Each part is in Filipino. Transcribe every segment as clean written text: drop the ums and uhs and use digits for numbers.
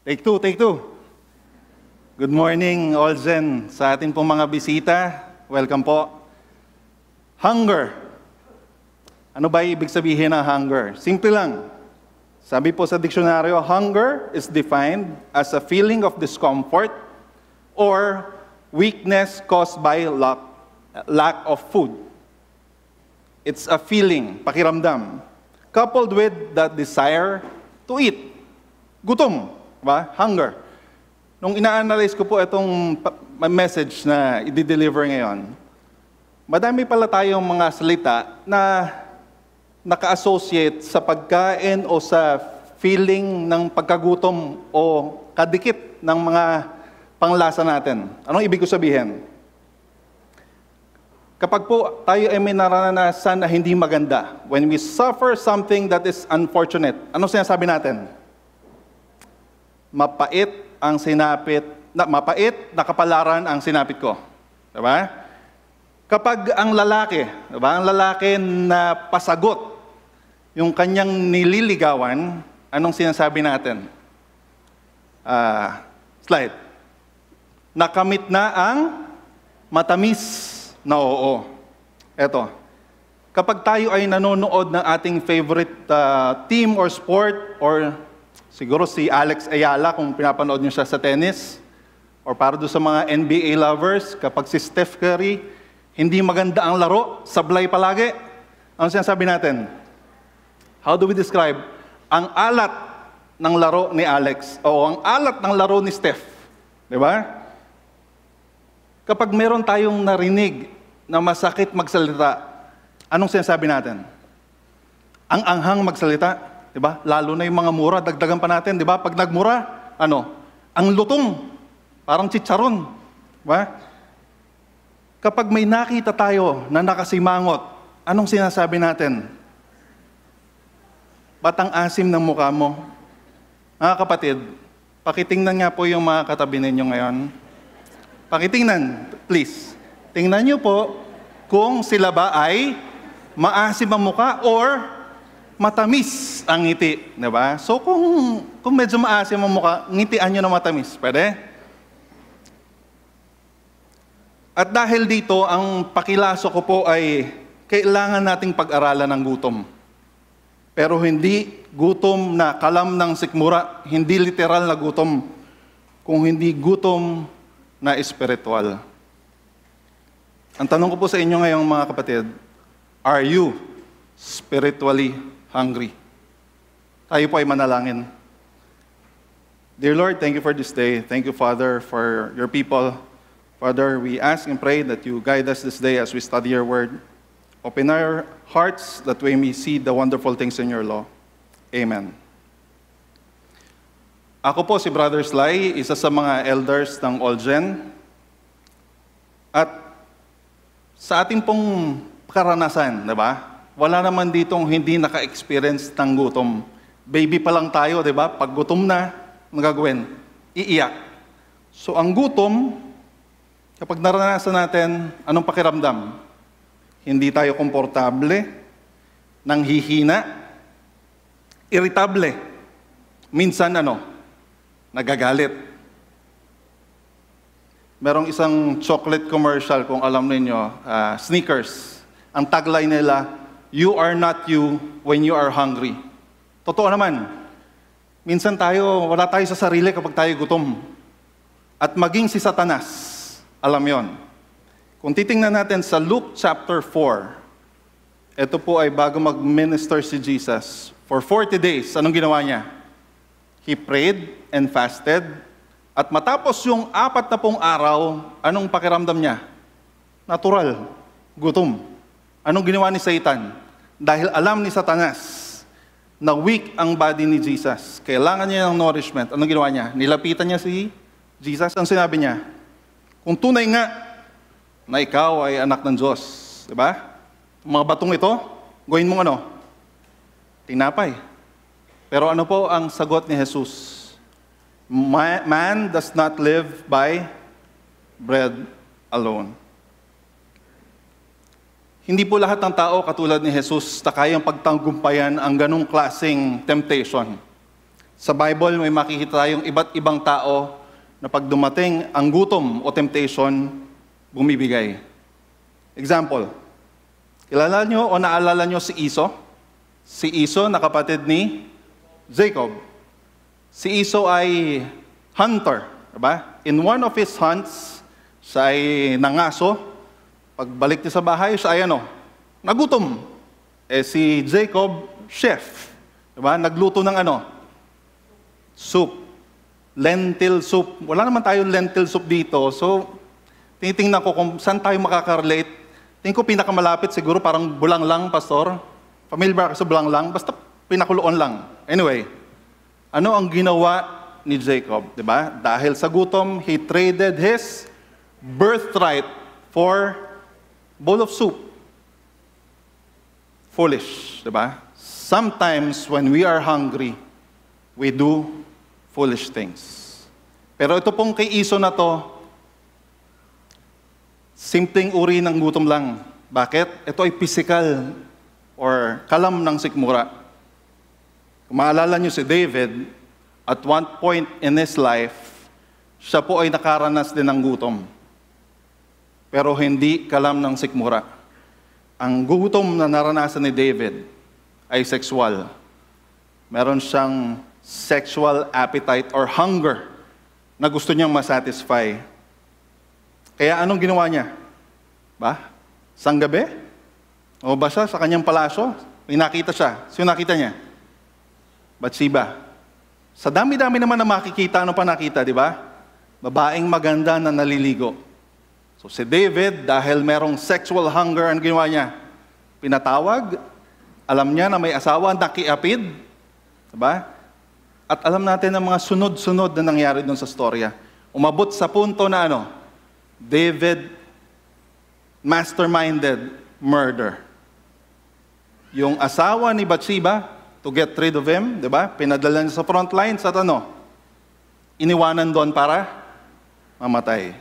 Take two, take two. Good morning, Olzen. Sa atin pong mga bisita, welcome po. Hunger. Ano ba ibig sabihin ng hunger? Simple lang. Sabi po sa diksyonaryo, hunger is defined as a feeling of discomfort or weakness caused by lack of food. It's a feeling, pakiramdam, coupled with the desire to eat. Gutom. Diba? Hunger. Nung ina-analyze ko po itong message na i-deliver ngayon, madami pala tayong mga salita na naka-associate sa pagkain o sa feeling ng pagkagutom o kadikit ng mga panglasa natin. Anong ibig ko sabihin? Kapag po tayo ay may naranasan na hindi maganda, when we suffer something that is unfortunate, anong sinasabi natin? Mapait na kapalaran ang sinapit ko. Diba? Kapag ang lalaki, diba? Ang lalaki na pasagot yung kanyang nililigawan, anong sinasabi natin? Slide. Nakamit na ang matamis na oo. Eto. Kapag tayo ay nanonood ng ating favorite team or sport or siguro si Alex Ayala kung pinapanood niyo siya sa tennis. Or para doon sa mga NBA lovers, kapag si Steph Curry, hindi maganda ang laro, sablay palagi. Ano sinasabi natin? How do we describe? Ang alat ng laro ni Alex o ang alat ng laro ni Steph. Di ba? Kapag meron tayong narinig na masakit magsalita, anong sinasabi natin? Ang anghang magsalita. Diba? Lalo na yung mga mura, dagdagan pa natin, diba? Pag nagmura, ang lutong, parang chicharon. Diba? Kapag may nakita tayo na nakasimangot, anong sinasabi natin? Ba't ang asim ng mukha mo? Mga kapatid, pakitingnan nga po yung mga katabi ninyo ngayon. Pakitingnan, please. Tingnan nyo po kung sila ba ay maasim ang mukha or matamis ang ngiti, di ba? So kung medyo maasim ang mukha, ngitian nyo na matamis. Pwede? At dahil dito, ang pakilaso ko po ay kailangan nating pag-aralan ng gutom. Pero hindi gutom na kalam ng sikmura, hindi literal na gutom, kung hindi gutom na espiritual. Ang tanong ko po sa inyo ngayong mga kapatid, are you spiritually hungry? Tayo po ay manalangin. Dear Lord, thank you for this day. Thank you, Father, for your people. Father, we ask and pray that you guide us this day as we study your word. Open our hearts that we may see the wonderful things in your law. Amen. Ako po si Brother Sly, isa sa mga elders ng Olgen. At sa ating pong karanasan, di ba? Wala naman ditong hindi naka-experience ng gutom. Baby pa lang tayo, di ba? Pag gutom na, ang gagawin? Iiyak. So ang gutom, kapag naranasan natin, anong pakiramdam? Hindi tayo komportable, nanghihina, irritable. Minsan nagagalit. Merong isang chocolate commercial, kung alam ninyo, Snickers. Ang tagline nila, you are not you when you are hungry. Totoo naman. Minsan wala tayo sa sarili kapag tayo gutom. At maging si Satanas, alam yon. Kung titingnan natin sa Luke chapter 4, ito po ay bago mag-minister si Jesus. For 40 days, anong ginawa niya? He prayed and fasted. At matapos yung 40 araw, anong pakiramdam niya? Natural, gutom. Anong ginawa ni Satan? Dahil alam ni Satanas na weak ang body ni Jesus. Kailangan niya ng nourishment. Anong ginawa niya? Nilapitan niya si Jesus. Ang sinabi niya? Kung tunay nga na ikaw ay anak ng Diyos. Diba? Mga batong ito, gawin mong tinapay. Pero ano po ang sagot ni Jesus? Man does not live by bread alone. Hindi po lahat ng tao katulad ni Jesus na kayang pagtanggumpayan ang ganong klaseng temptation. Sa Bible, may makikita tayong iba't ibang tao na pag dumating ang gutom o temptation, bumibigay. Example, kilala nyo o naalala nyo si Esau? Si Esau na kapatid ni Jacob. Si Esau ay hunter, diba? In one of his hunts, siya ay nangaso. Pagbalik niya sa bahay, siya ay nagutom. Si Jacob, chef. Diba? Nagluto ng soup. Lentil soup. Wala naman tayong lentil soup dito. So, tinitingnan ko kung saan tayo makaka-relate. Tingin ko pinakamalapit siguro parang bulanglang, pastor. Familiar ba sa bulanglang? Basta pinakuloon lang. Anyway, ano ang ginawa ni Jacob? Diba? Dahil sa gutom, he traded his birthright for bowl of soup. Foolish, diba? Sometimes when we are hungry, we do foolish things. Pero ito pong kay Esau na to, simpleng uri ng gutom lang. Bakit? Ito ay physical or kalam ng sikmura. Kung maalala niyo si David, at one point in his life, siya po ay nakaranas din ng gutom. Pero hindi kalam ng sikmura. Ang gutom na naranasan ni David ay sexual. Meron siyang sexual appetite or hunger na gusto niyang masatisfy. Kaya anong ginawa niya? Sang gabi? O ba siya sa kanyang palasyo? May nakita siya. Sino nakita niya? Bathsheba. Sa dami-dami naman na makikita, ano pa nakita, di ba? Babaeng maganda na naliligo. So si David, dahil merong sexual hunger, ang ginawa niya? Pinatawag, alam niya na may asawa, nakiapid, di ba? At alam natin ang mga sunod-sunod na nangyari doon sa storya. Umabot sa punto na David masterminded murder. Yung asawa ni Bathsheba, to get rid of him, di ba? Pinadala niya sa front lines at iniwanan doon para mamatay.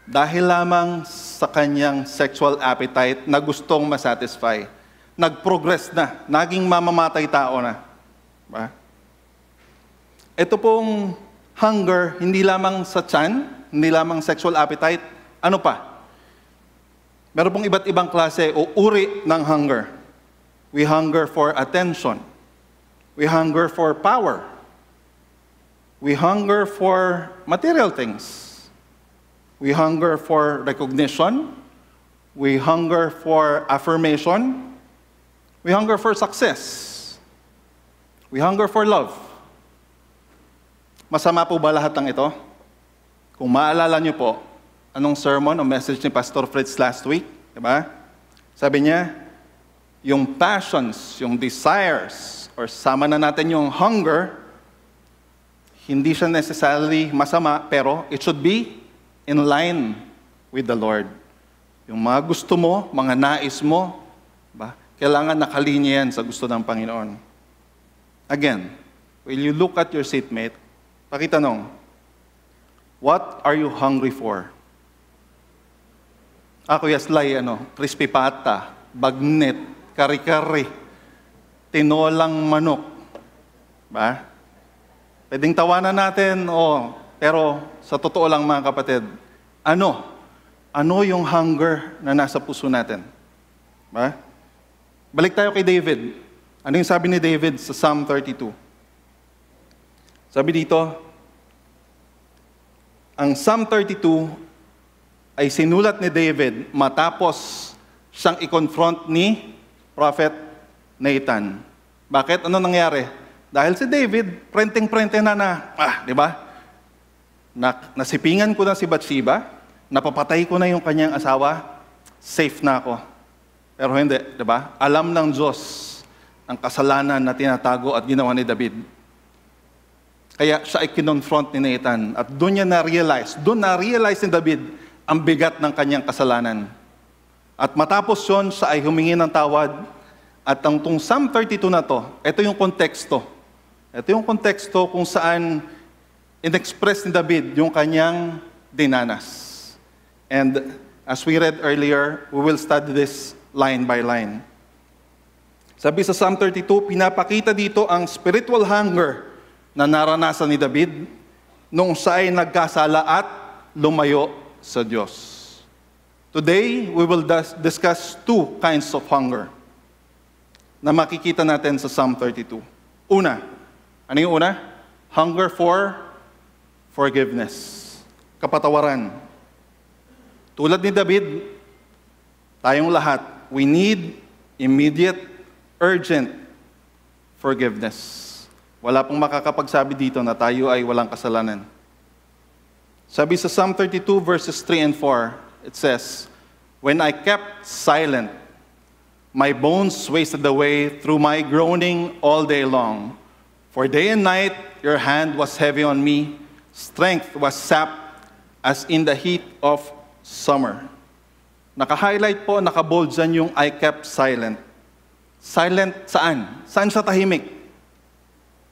Dahil lamang sa kanyang sexual appetite na gustong masatisfy, nag-progress na, naging mamamatay tao na. Diba? Ito pong hunger, hindi lamang sa tiyan, hindi lamang sexual appetite, ano pa? Meron pong iba't ibang klase o uri ng hunger. We hunger for attention. We hunger for power. We hunger for material things. We hunger for recognition. We hunger for affirmation. We hunger for success. We hunger for love. Masama po ba lahat ng ito? Kung maalala niyo po, anong sermon o message ni Pastor Fritz last week? Diba? Sabi niya, yung passions, yung desires, or sama na natin yung hunger, hindi siya necessarily masama, pero it should be in line with the Lord. Yung mga gusto mo, mga nais mo, kailangan nakalinya yan sa gusto ng Panginoon. Again, will you look at your seatmate, pakitanong, what are you hungry for? Kuya Sly, crispy pata, bagnet, kari-kari, tinolang manok. Pwedeng tawanan natin, pero sa totoo lang mga kapatid, ano yung hunger na nasa puso natin? Balik tayo kay David. Ano yung sabi ni David sa Psalm 32? Sabi dito, ang Psalm 32 ay sinulat ni David matapos siyang i-confront ni Prophet Nathan. Bakit? Ano nangyari? Dahil si David, prenteng-prente di ba? Nasipingan ko na si Bathsheba, napapatay ko na yung kanyang asawa, safe na ako. Pero hindi, di ba? Alam ng Diyos ang kasalanan na tinatago at ginawa ni David. Kaya siya ay kinonfront ni Nathan at doon niya na-realize ni David ang bigat ng kanyang kasalanan. At matapos yun, siya ay humingi ng tawad. At ang tong Psalm 32 na to, ito yung konteksto. Ito yung konteksto kung saan in-express ni David yung kanyang dinanas. And as we read earlier, we will study this line by line. Sabi sa Psalm 32, pinapakita dito ang spiritual hunger na naranasan ni David nung siya ay nagkasala at lumayo sa Diyos. Today, we will discuss two kinds of hunger na makikita natin sa Psalm 32. Una, ano yung una? Hunger for forgiveness. Kapatawaran. Tulad ni David, tayong lahat, we need immediate, urgent forgiveness. Wala pong makakapagsabi dito na tayo ay walang kasalanan. Sabi sa Psalm 32 verses 3 and 4, it says, "When I kept silent, my bones wasted away through my groaning all day long. For day and night your hand was heavy on me, strength was sapped as in the heat of summer." Naka-highlight po, naka-bold dyan yung I kept silent. Silent saan? Saan siya tahimik?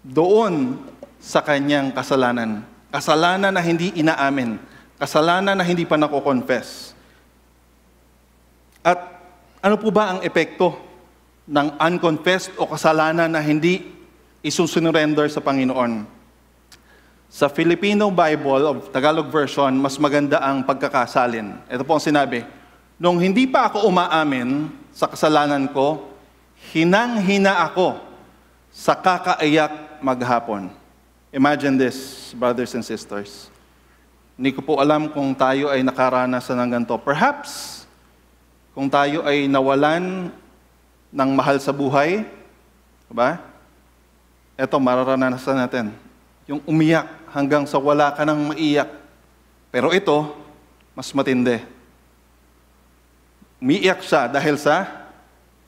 Doon sa kanyang kasalanan. Kasalanan na hindi inaamin. Kasalanan na hindi pa nako-confess. At ano po ba ang epekto ng unconfessed o kasalanan na hindi isusurrender sa Panginoon? Sa Filipino Bible of Tagalog version, mas maganda ang pagkakasalin. Ito po ang sinabi, nung hindi pa ako umaamin sa kasalanan ko, hinang-hina ako sa kakaiyak maghapon. Imagine this, brothers and sisters. Hindi ko po alam kung tayo ay nakaranasan ng ganito. Perhaps, kung tayo ay nawalan ng mahal sa buhay, diba? Ito, mararanasan natin. Yung umiyak hanggang sa wala ka nang maiyak. Pero ito, mas matindi. Umiiyak siya dahil sa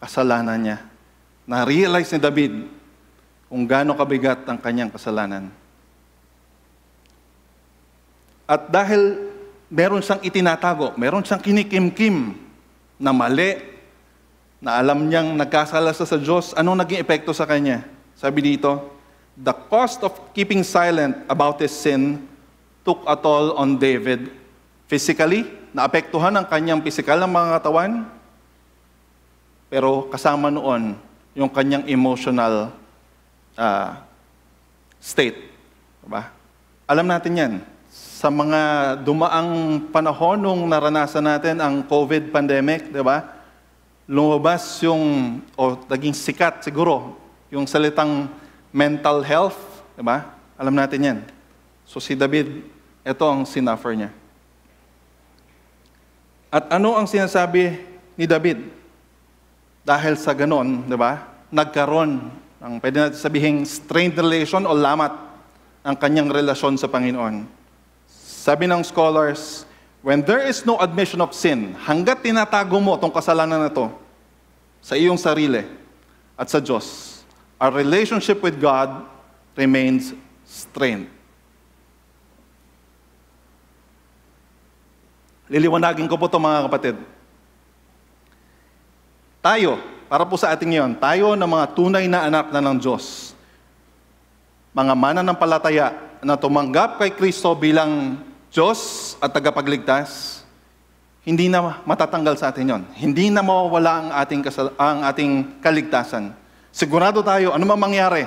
kasalanan niya. Na-realize ni David kung gaano kabigat ang kanyang kasalanan. At dahil meron siyang itinatago, meron siyang kinikimkim na mali, na alam niyang nagkasala sa Diyos, anong naging epekto sa kanya? Sabi dito, the cost of keeping silent about his sin took a toll on David. Physically, naapektuhan ang kanyang pisikal na mga katawan, pero kasama noon yung kanyang emotional state. Diba? Alam natin yan. Sa mga dumaang panahon nung naranasan natin ang COVID pandemic, di ba? Lumabas yung, naging sikat siguro, yung salitang mental health, di ba? Alam natin yan. So si David, ito ang sinuffer niya. At ano ang sinasabi ni David? Dahil sa ganon, di ba? Nagkaroon ng, pwede natin sabihin, strained relation o lamat ang kanyang relasyon sa Panginoon. Sabi ng scholars, when there is no admission of sin, hanggat tinatago mo itong kasalanan na ito sa iyong sarili at sa Diyos, our relationship with God remains strained. Liliwanagin ko po ito mga kapatid. Tayo, para po sa ating ngayon, tayo na mga tunay na anak na ng Diyos, mga mananampalataya na tumanggap kay Kristo bilang Diyos at tagapagligtas, hindi na matatanggal sa atin yon. Hindi na mawawala ang ating kaligtasan. Sigurado tayo, ano man mangyari,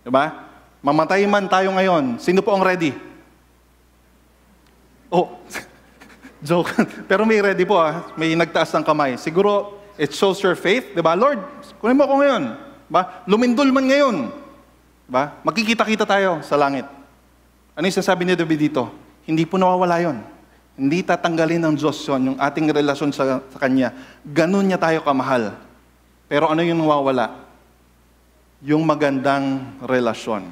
di ba? Mamatay man tayo ngayon, sino po ang ready? Oh, joke. Pero may ready po may nagtaas ng kamay. Siguro, it shows your faith, di ba? Lord, kunin mo ako ngayon. Diba? Lumindol man ngayon. Diba? Magkikita-kita tayo sa langit. Ano yung sasabi ni David dito? Hindi po nawawala yun. Hindi tatanggalin ng Diyos yun, yung ating relasyon sa Kanya. Ganun niya tayo kamahal. Pero ano yung nawawala? Yung magandang relasyon.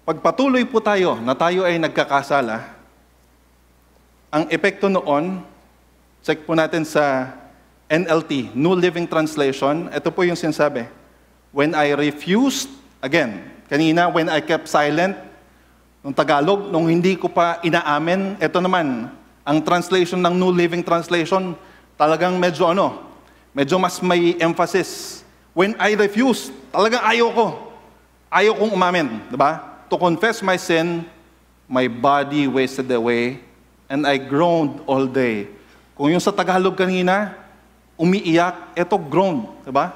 Pagpatuloy po tayo na tayo ay nagkakasala, ang epekto noon, check po natin sa NLT, New Living Translation, ito po yung sinasabi. When I refused, again, kanina, when I kept silent, nung Tagalog, nung hindi ko pa inaamin, ito naman, ang translation ng New Living Translation, talagang medyo mas may emphasis. When I refused, talagang ayaw kong umamin, diba? To confess my sin, my body wasted away, and I groaned all day. Kung yung sa Tagalog kanina, umiiyak, eto groaned, diba?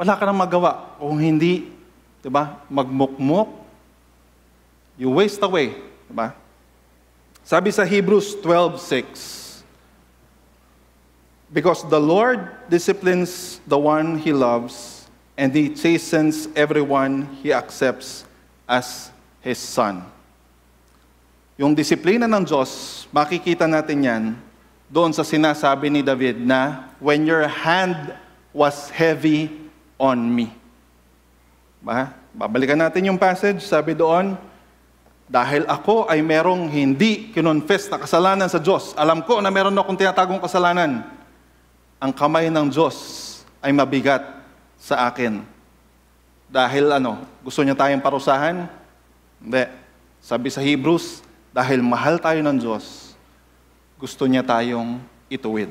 wala ka nang magawa. Kung hindi, diba, magmukmuk, you waste away. Diba? Sabi sa Hebrews 12:6, because the Lord disciplines the one He loves, and He chastens everyone He accepts as His son. Yung disiplina ng Diyos, makikita natin yan doon sa sinasabi ni David na, when your hand was heavy on me. Babalikan natin yung passage, sabi doon, dahil ako ay merong hindi kinonfess na kasalanan sa Diyos. Alam ko na meron akong tinatagong kasalanan. Ang kamay ng Diyos ay mabigat sa akin. Dahil gusto niya tayong parusahan? Hindi. Sabi sa Hebrews, dahil mahal tayo ng Diyos, gusto niya tayong ituwid.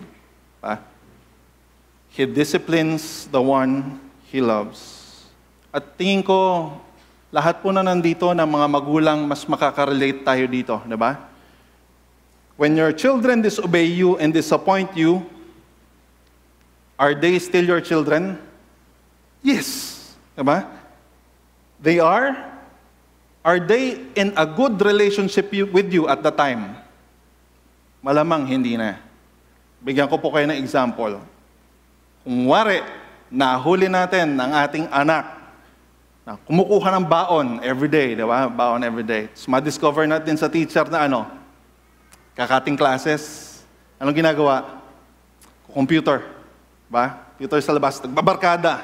He disciplines the one He loves. At tingin ko, lahat po na nandito ng mga magulang, mas makaka-relate tayo dito, di ba? When your children disobey you and disappoint you, are they still your children? Yes. Di ba? They are. Are they in a good relationship with you at the time? Malamang hindi na. Bigyan ko po kayo ng example. Kung wari, nahuli natin ang ating anak na kumukuha ng baon everyday, di ba? Baon everyday. So, ma-discover natin sa teacher na kakating classes. Anong ginagawa? Computer. Ba? Computer sa labas. Nagbabarkada.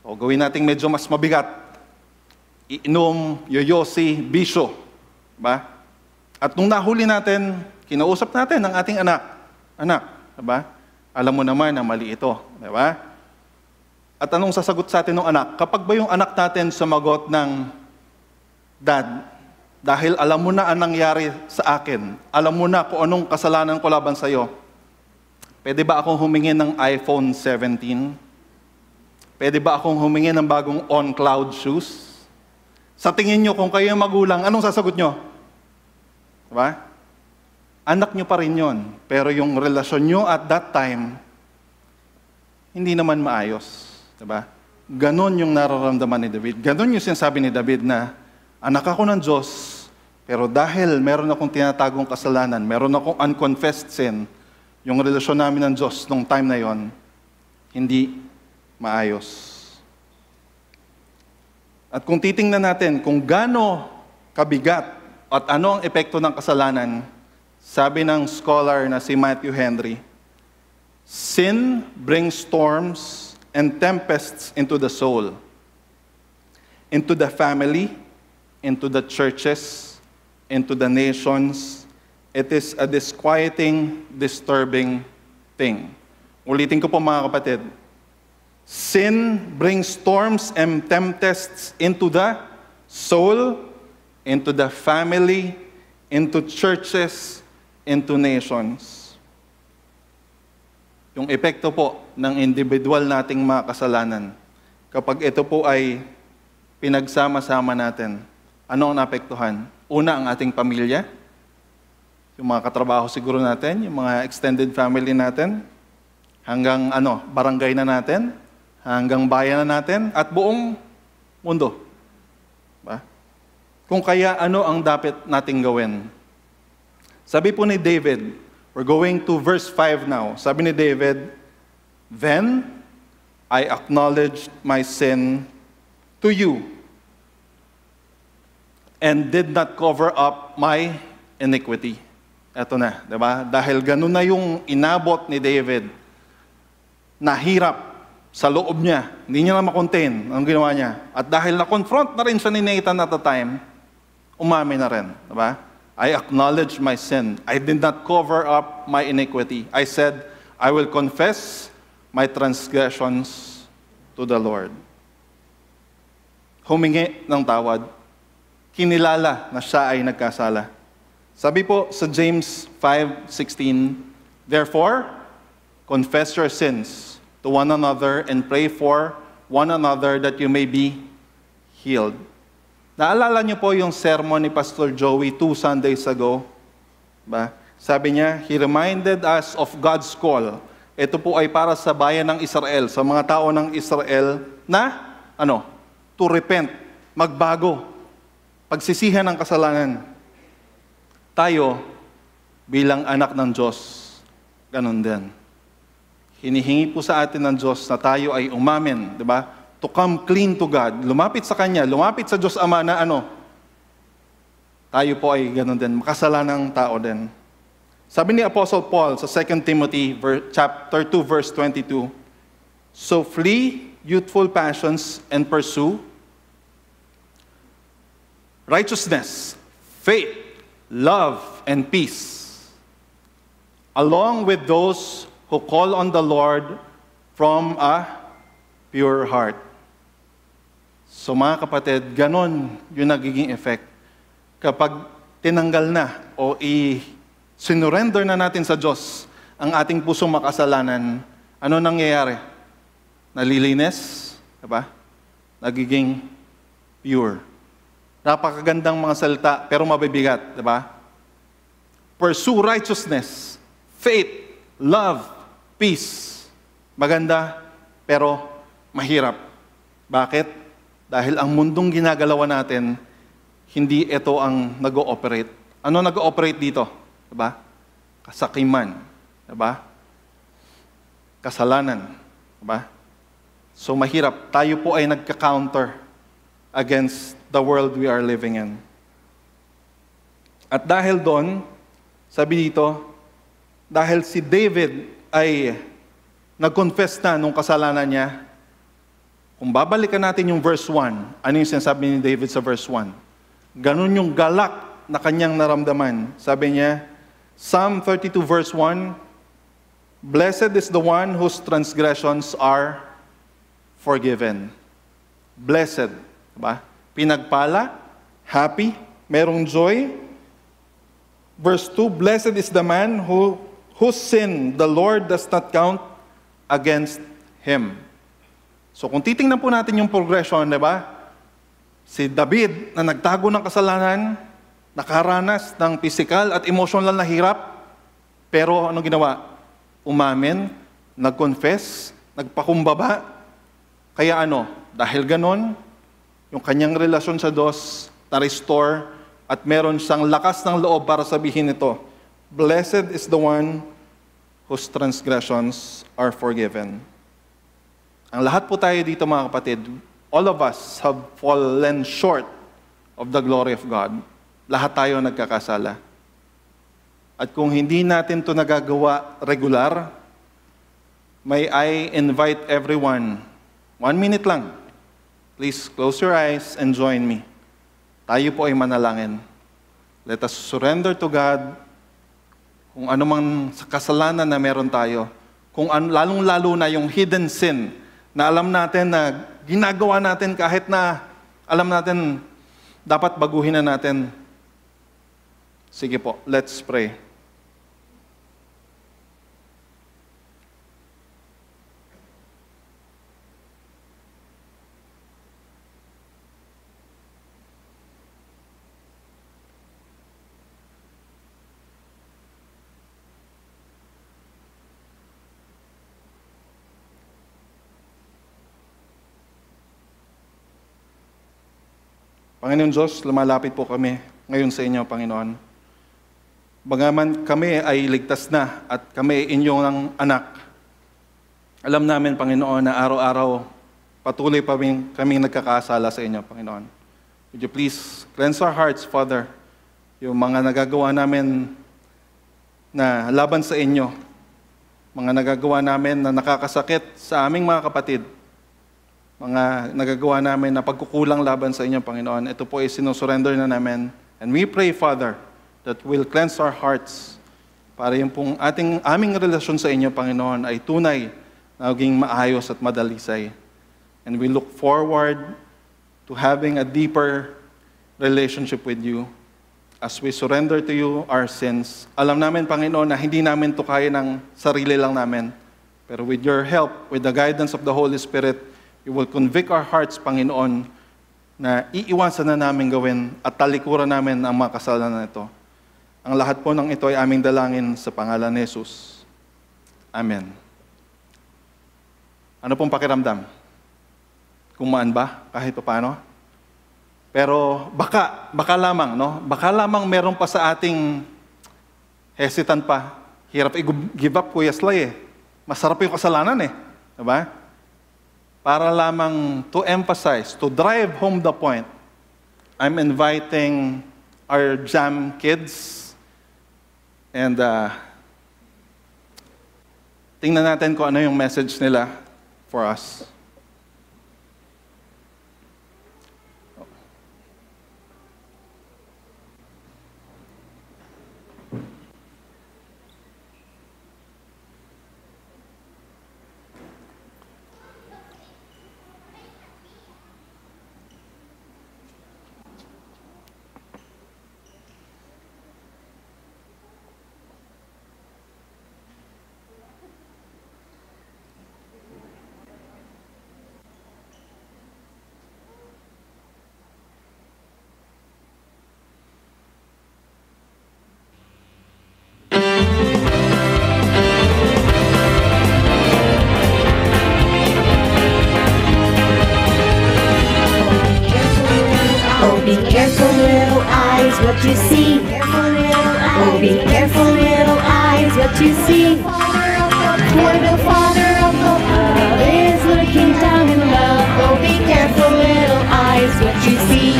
O gawin natin medyo mas mabigat. Iinom, yoyosi, bisyo. Ba? At nung nahuli natin, kinausap natin ang ating anak. Anak, ba? Alam mo naman na mali ito. Di ba? At anong sasagot sa atin ng anak? Kapag ba yung anak natin sumagot ng, Dad, dahil alam mo na ang nangyari sa akin, alam mo na kung anong kasalanan ko laban sa'yo, pwede ba akong humingi ng iPhone 17? Pwede ba akong humingi ng bagong on-cloud shoes? Sa tingin nyo, kung kayo yung magulang, anong sasagot nyo? Diba? Anak nyo pa rin yun. Pero yung relasyon nyo at that time, hindi naman maayos. Diba? Ganon yung nararamdaman ni David. Ganon yung sinasabi ni David na, anak ako ng Diyos, pero dahil meron akong tinatagong kasalanan, meron akong unconfessed sin, yung relasyon namin ng Diyos nung time na yon, hindi maayos. At kung titingnan natin kung gaano kabigat at ano ang epekto ng kasalanan, sabi ng scholar na si Matthew Henry, sin brings storms and tempests into the soul, into the family, into the churches, into the nations. It is a disquieting, disturbing thing. Ulitin ko po mga kapatid. Sin brings storms and tempests into the soul, into the family, into churches, into nations. Yung epekto po ng individual nating mga kasalanan, kapag ito po ay pinagsama-sama natin, ano ang naapektuhan? Una, ang ating pamilya, yung mga katrabaho siguro natin, yung mga extended family natin, hanggang barangay na natin, hanggang bayan na natin, at buong mundo. Ba? Kung kaya, ano ang dapat nating gawin? Sabi po ni David, we're going to verse 5 now. Sabi ni David, then I acknowledged my sin to you and did not cover up my iniquity. Eto na, di ba? Dahil ganun na yung inabot ni David, nahirap sa loob niya, hindi niya na makontain ang ginawa niya. At dahil na-confront na rin siya ni Nathan at the time, umami na rin. Diba? I acknowledge my sin. I did not cover up my iniquity. I said, I will confess my transgressions to the Lord. Humingi ng tawad. Kinilala na siya ay nagkasala. Sabi po sa James 5:16, therefore, confess your sins to one another and pray for one another that you may be healed. Naalala niyo po yung sermon ni Pastor Joey 2 Sundays ago? Ba? Sabi niya, he reminded us of God's call Ito po ay para sa bayan ng Israel, sa mga tao ng Israel na, to repent, magbago, pagsisihan ng kasalanan. Tayo, bilang anak ng Diyos, ganun din. Hinihingi po sa atin ng Diyos na tayo ay umamin, di ba? To come clean to God. Lumapit sa Kanya, lumapit sa Diyos Ama na tayo po ay ganun din, makasalanang tao din. Sabi ni Apostle Paul sa 2 Timothy chapter 2 verse 22, "So flee youthful passions and pursue righteousness, faith, love, and peace, along with those who call on the Lord from a pure heart." So mga kapatid, ganon yung nagiging effect. Kapag tinanggal na o sinurrender na natin sa Diyos ang ating pusong makasalanan, ano nangyayari? Nalilinis, diba? Nagiging pure. Napakagandang mga salita, pero mabibigat, diba? Pursue righteousness, faith, love, peace. Maganda, pero mahirap. Bakit? Dahil ang mundong ginagalawan natin, hindi ito ang nag-ooperate. Ano nag-ooperate dito? Diba? Kasakiman. Diba? Kasalanan. Diba? So mahirap. Tayo po ay nagka-counter against the world we are living in. At dahil doon, sabi dito, dahil si David ay nag-confess na nung kasalanan niya, kung babalikan natin yung verse 1, ano yung sinasabi ni David sa verse 1? Ganun yung galak na kanyang naramdaman. Sabi niya, Psalm 32 verse 1, "Blessed is the one whose transgressions are forgiven." Blessed. Diba? Pinagpala, happy, merong joy. Verse 2, "Blessed is the man whose sin the Lord does not count against him." So kung titingnan po natin yung progression, diba? Si David na nagtago ng kasalanan, nakaranas ng physical at emotional na hirap, pero ano ginawa? Umamin, nag-confess, nagpakumbaba. Kaya dahil ganon, yung kanyang relasyon sa Diyos na-restore at meron siyang lakas ng loob para sabihin ito, "Blessed is the one whose transgressions are forgiven." Ang lahat po tayo dito mga kapatid, all of us have fallen short of the glory of God. Lahat tayo nagkakasala. At kung hindi natin ito nagagawa regular, may I invite everyone, 1 minute lang, please close your eyes and join me. Tayo po ay manalangin. Let us surrender to God kung anumang kasalanan na meron tayo, kung lalong-lalo na yung hidden sin na alam natin na ginagawa natin kahit na alam natin dapat baguhin na natin. Sige po, let's pray. Panginoon Diyos, lumalapit po kami ngayon sa inyo, Panginoon. Bagaman kami ay ligtas na at kami ay inyong anak, alam namin, Panginoon, na araw-araw patuloy pa kami nagkakasala sa inyo, Panginoon. Would you please cleanse our hearts, Father, yung mga nagagawa namin na laban sa inyo, mga nagagawa namin na nakakasakit sa aming mga kapatid, mga nagagawa namin na pagkukulang laban sa inyo, Panginoon. Ito po ay sinusurrender na namin. And we pray, Father, that will cleanse our hearts para yung pong aming relasyon sa inyo, Panginoon, ay tunay na maging maayos at madalisay. And we look forward to having a deeper relationship with you as we surrender to you our sins. Alam namin, Panginoon, na hindi namin to kaya ng sarili lang namin. Pero with your help, with the guidance of the Holy Spirit, you will convict our hearts, Panginoon, na iiwasan na namin gawin at talikuran namin ang mga kasalanan na ito. Ang lahat po ng ito ay aming dalangin sa pangalan ni Jesus. Amen. Ano pong pakiramdam? Kumaan ba kahit paano? Pero baka lamang, no? Baka lamang meron pa sa ating hesitant pa. Hirap i-give up, Kuya Sly eh. Masarap yung kasalanan eh. Diba? Para lamang to emphasize, to drive home the point, I'm inviting our Jam kids and tingnan natin kung ano yung message nila for us. Be careful, little eyes, what you see. Oh, be careful, little eyes, what you see. For the Father up above is looking down in love. Oh, be careful, little eyes, what you see.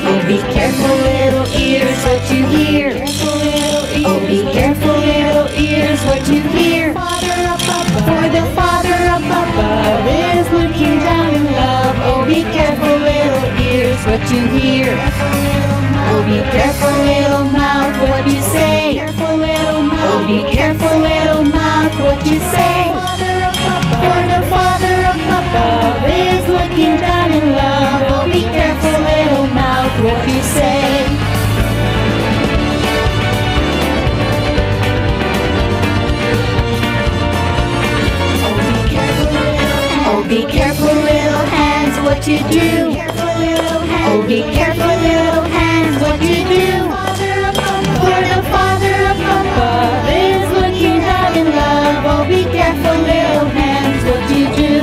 Oh, be careful, little ears, what you hear. Oh, be careful, little ears, what you hear. For the Father up above is looking down in love. Oh, be careful, little ears, what you hear. Oh, be careful, little mouth, what you say. Oh, be careful, little mouth, what you say. For the Father up above is looking down in love. Oh, be careful, little mouth, what you say. Oh, be careful, little hands, what you do. Oh, be careful, little hands, what you do. For the Father up above is looking down in love. Oh, be careful, little hands, what you do.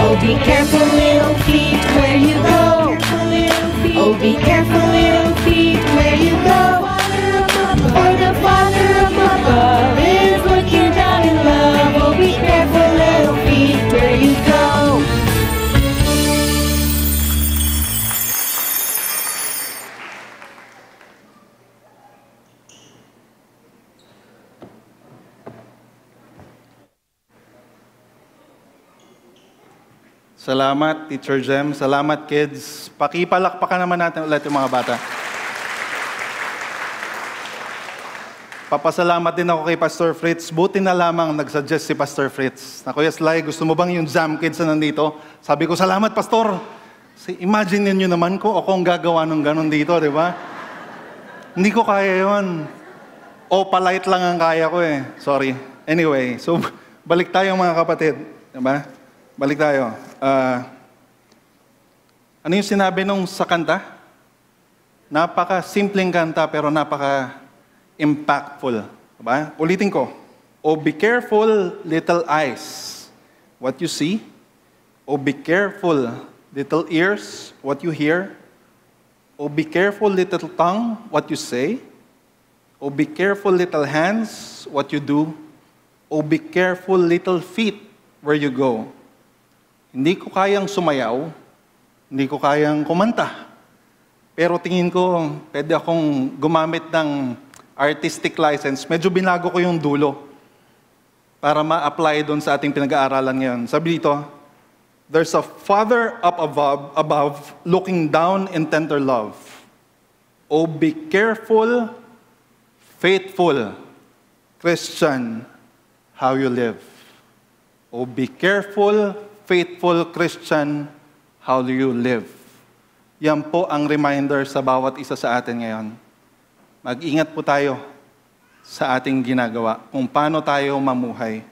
Oh, be careful, little feet, where you go. Oh, be careful, little feet, where you go. For the Father up above is looking down in love. Oh, be careful, little feet, where you go. Salamat, Teacher Jem. Salamat, kids. Pakipalakpakan naman natin ulit yung mga bata. Papasalamat din ako kay Pastor Fritz. Buti na lamang nagsuggest si Pastor Fritz. Na, Kuya Sly, gusto mo bang yung Jam kids na nandito? Sabi ko, salamat, Pastor. Imagine niyo naman ko ako ang gagawa ng ganun dito, di ba? Hindi ko kaya yon. O, polite lang ang kaya ko eh. Sorry. Anyway, so balik tayo mga kapatid. Di ba? Balik tayo. Ano yung sinabi nung sa kanta? Napaka-simpleng kanta pero napaka-impactful. Diba? Ulitin ko. Oh, be careful, little eyes, what you see. Oh, be careful, little ears, what you hear. Oh, be careful, little tongue, what you say. Oh, be careful, little hands, what you do. Oh, be careful, little feet, where you go. Hindi ko kayang sumayaw, hindi ko kayang kumanta. Pero tingin ko, pwede akong gumamit ng artistic license. Medyo binago ko yung dulo para ma-apply doon sa ating pinag-aaralan ngayon. Sabi dito, there's a Father up above looking down in tender love. Oh, be careful, faithful, Christian, how you live. Oh, be careful, faithful Christian, how do you live? Yan po ang reminder sa bawat isa sa atin ngayon. Mag-ingat po tayo sa ating ginagawa, kung paano tayo mamuhay.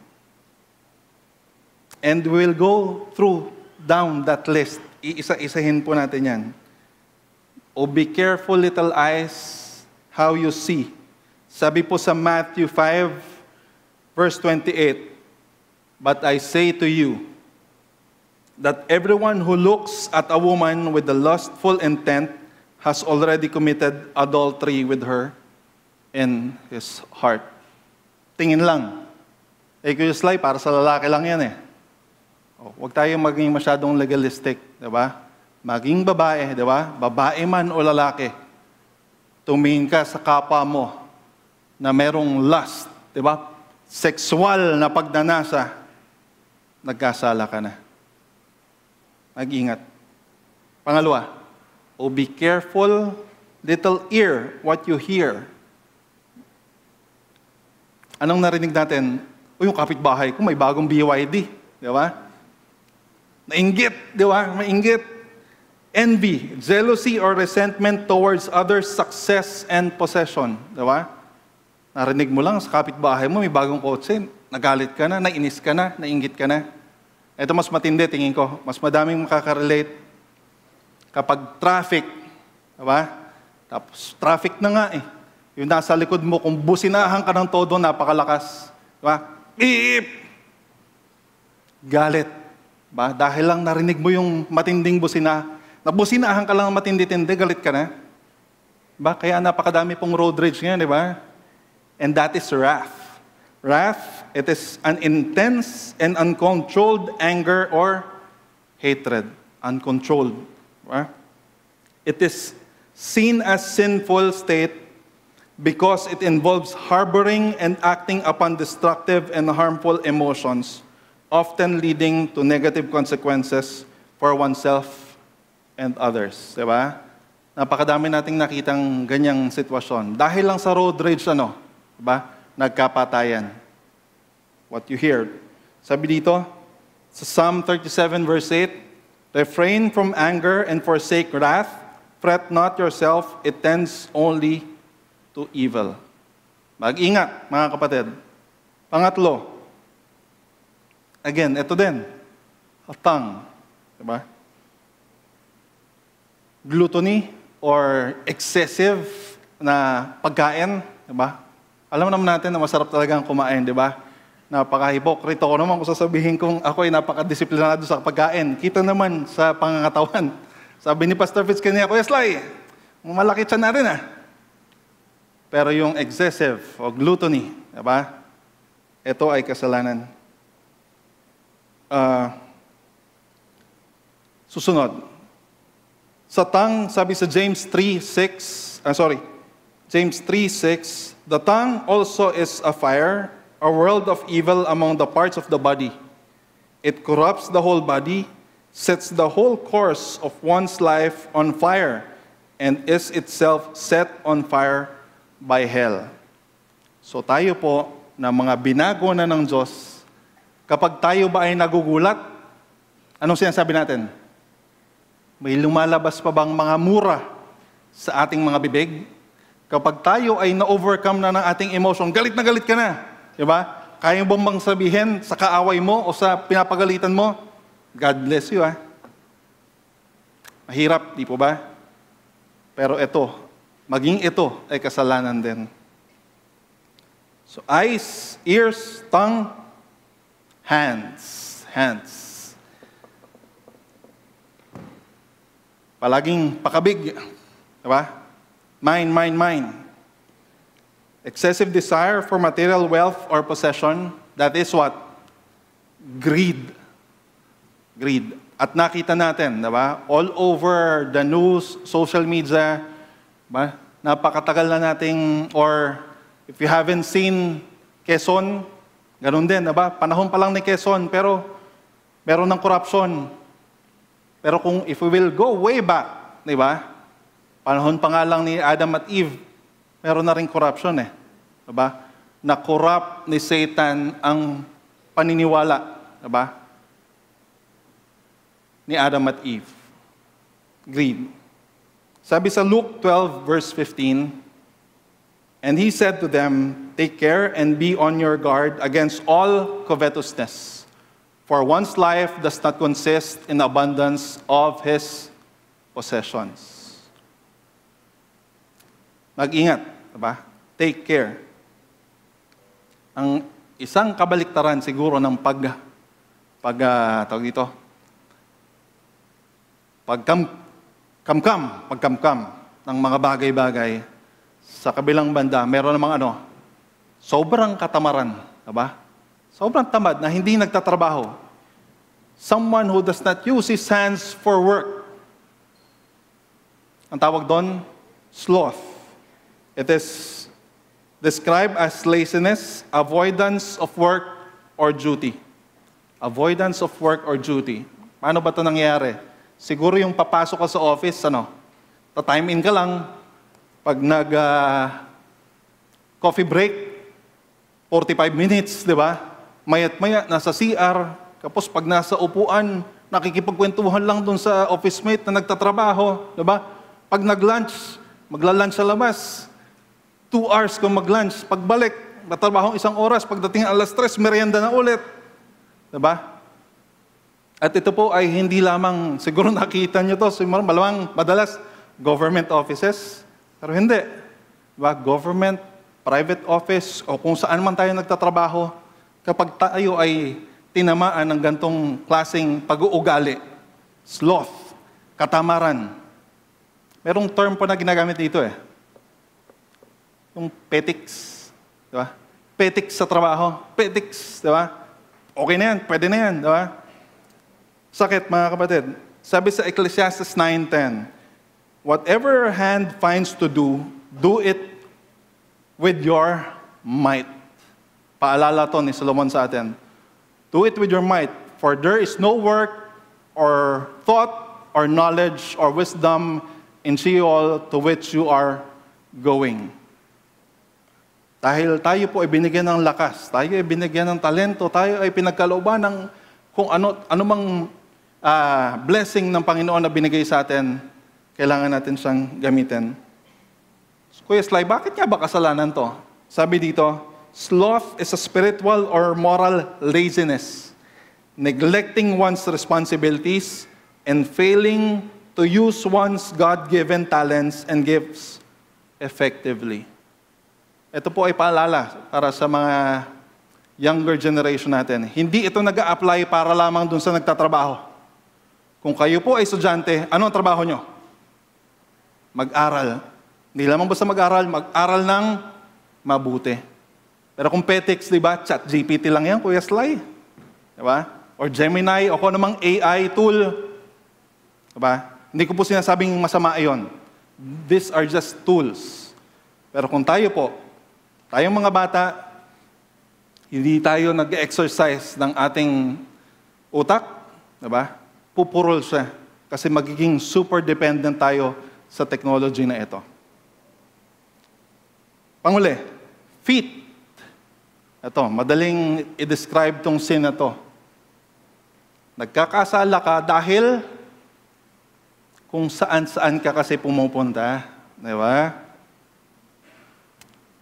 And we'll go through down that list. Iisa-isahin po natin yan. Oh, be careful, little eyes, how you see. Sabi po sa Matthew 5, verse 28, But I say to you that everyone who looks at a woman with the lustful intent has already committed adultery with her in his heart. Tingin lang. Kuya Sly, para sa lalaki lang yan eh. Huwag tayo maging masyadong legalistic, di ba? Maging babae, di ba? Babae man o lalaki, tumingin ka sa kapwa mo na merong lust, di ba? Sexual na pagnanasa, nagkasala ka na. Mag-ingat. Pangalawa, be careful, little ear, what you hear. Anong narinig natin? Yung kapitbahay ko, may bagong BYD. Di ba? Nainggit, di ba? Mainggit. Envy, jealousy or resentment towards others' success and possession. Di ba? Narinig mo lang sa kapitbahay mo, may bagong kotse. Nagalit ka na, nainis ka na, nainggit ka na. Ito mas matindi, tingin ko. Mas madaming makaka-relate kapag traffic. Di ba? Tapos traffic na nga eh. Yung nasa likod mo, kung businahan ka ng todo, napakalakas. Di ba? Iip! Galit. Ba? Dahil lang narinig mo yung matinding busina. Nabusinahan ka lang matindi-tindi, galit ka na. Ba? Kaya napakadami pong road rage ngayon, di ba? And that is wrath. Wrath, it is an intense and uncontrolled anger or hatred. Uncontrolled. Ba? It is seen as sinful state because it involves harboring and acting upon destructive and harmful emotions, often leading to negative consequences for oneself and others. Diba? Napakadami nating nakitang ganyang sitwasyon. Dahil lang sa road rage, diba? Nagkapatayan. What you hear. Sabi dito, sa Psalm 37 verse 8, refrain from anger and forsake wrath. Fret not yourself, it tends only to evil. Mag-ingat, mga kapatid. Pangatlo, again, ito din, tongue. Diba? Gluttony or excessive na pagkain. Diba? Alam naman natin na masarap talagang kumain, di ba? Napaka-hipokrito ko naman kung sasabihin kong ako ay napaka-disiplinado sa pagkain. Kita naman sa pangangatawan. Sabi ni Pastor Fitz kanina, Kuya Sly, malaki tiyan natin Pero yung excessive o gluttony, di ba? Ito ay kasalanan. Susunod. Sa tongue, sabi sa James 3:6, James 3:6, the tongue also is a fire, a world of evil among the parts of the body. It corrupts the whole body, sets the whole course of one's life on fire, and is itself set on fire by hell. So tayo po, na mga binago na ng Diyos, kapag tayo ba ay nagugulat, anong sinasabi natin? May lumalabas pa bang mga mura sa ating mga bibig? Kapag tayo ay na-overcome na ng ating emotion, galit na galit ka na. Diba? Kaya mo bang sabihin sa kaaway mo o sa pinapagalitan mo, God bless you Mahirap, di po ba? Pero maging ito ay kasalanan din. So eyes, ears, tongue, hands. Palaging pakabig. Diba? Mind. Excessive desire for material wealth or possession, that is what? Greed. At nakita natin, diba? All over the news, social media, diba? Napakatagal na nating, or if you haven't seen Quezon, ganun din, diba? Panahon pa lang ni Quezon, pero meron ng corruption. Pero if we will go way back, diba? Panahon pa nga lang ni Adam at Eve, meron na rin corruption Diba? Na-corrupt ni Satan ang paniniwala, diba? Ni Adam at Eve. Greed. Sabi sa Luke 12 verse 15, and he said to them, take care and be on your guard against all covetousness, for one's life does not consist in abundance of his possessions. Mag-ingat, diba? Take care. Ang isang kabaliktaran siguro ng tawag dito, pagkamkam ng mga bagay-bagay, sa kabilang banda, meron namang sobrang katamaran, diba? Sobrang tamad na hindi nagtatrabaho. Someone who does not use his hands for work. Ang tawag doon, sloth. It is described as laziness, avoidance of work or duty. Avoidance of work or duty. Paano ba ito nangyayari? Siguro yung papasok ka sa office, ta-time in ka lang, pag coffee break, 45 minutes, di ba? Mayat-maya, nasa CR, tapos pag nasa upuan, nakikipagkwentuhan lang dun sa office mate na nagtatrabaho, di ba? Pag nag-lunch, magla-lunch sa labas, 2 hours kung mag-lunch. Pagbalik, natrabaho 1 oras, pagdating 3:00, merienda na ulit. Di ba? At ito po ay hindi lamang, siguro nakita nyo to, malamang madalas, government offices, pero hindi. Diba? Government, private office, o kung saan man tayo nagtatrabaho, kapag tayo ay tinamaan ng gantong klaseng pag-uugali, sloth, katamaran. Merong term po na ginagamit dito yung petics. Diba? Petics sa trabaho. Petics, diba? Okay na yan, pwede na yan, diba? Sakit, mga kapatid. Sabi sa Ecclesiastes 9:10, whatever your hand finds to do, do it with your might. Paalala to ni Solomon sa atin. Do it with your might, for there is no work or thought or knowledge or wisdom in Sheol to which you are going. Dahil tayo po ay binigyan ng lakas, tayo ay binigyan ng talento, tayo ay pinagkalooban ng kung anumang blessing ng Panginoon na binigay sa atin, kailangan natin siyang gamitin. Kuya Sly, bakit nga ba kasalanan to? Sabi dito, sloth is a spiritual or moral laziness, neglecting one's responsibilities and failing to use one's God-given talents and gifts effectively. Ito po ay paalala para sa mga younger generation natin. Hindi ito nag-a-apply para lamang dun sa nagtatrabaho. Kung kayo po ay estudyante, ano ang trabaho nyo? Mag-aral. Hindi lamang basta mag-aral, mag-aral ng mabuti. Pero kung petics, di ba, ChatGPT lang yan, Kuya Sly. Di ba? Or Gemini, o kung namang AI tool. Di ba? Hindi ko po sinasabing masama iyon. These are just tools. Pero kung tayo po, tayong mga bata, hindi tayo nag-exercise ng ating utak, di ba? Pupurol siya. Kasi magiging super dependent tayo sa technology na ito. Panguli, feet. Ito, madaling i-describe tong sin na to. Nagkakasala ka dahil kung saan-saan ka kasi pumupunta. Di ba?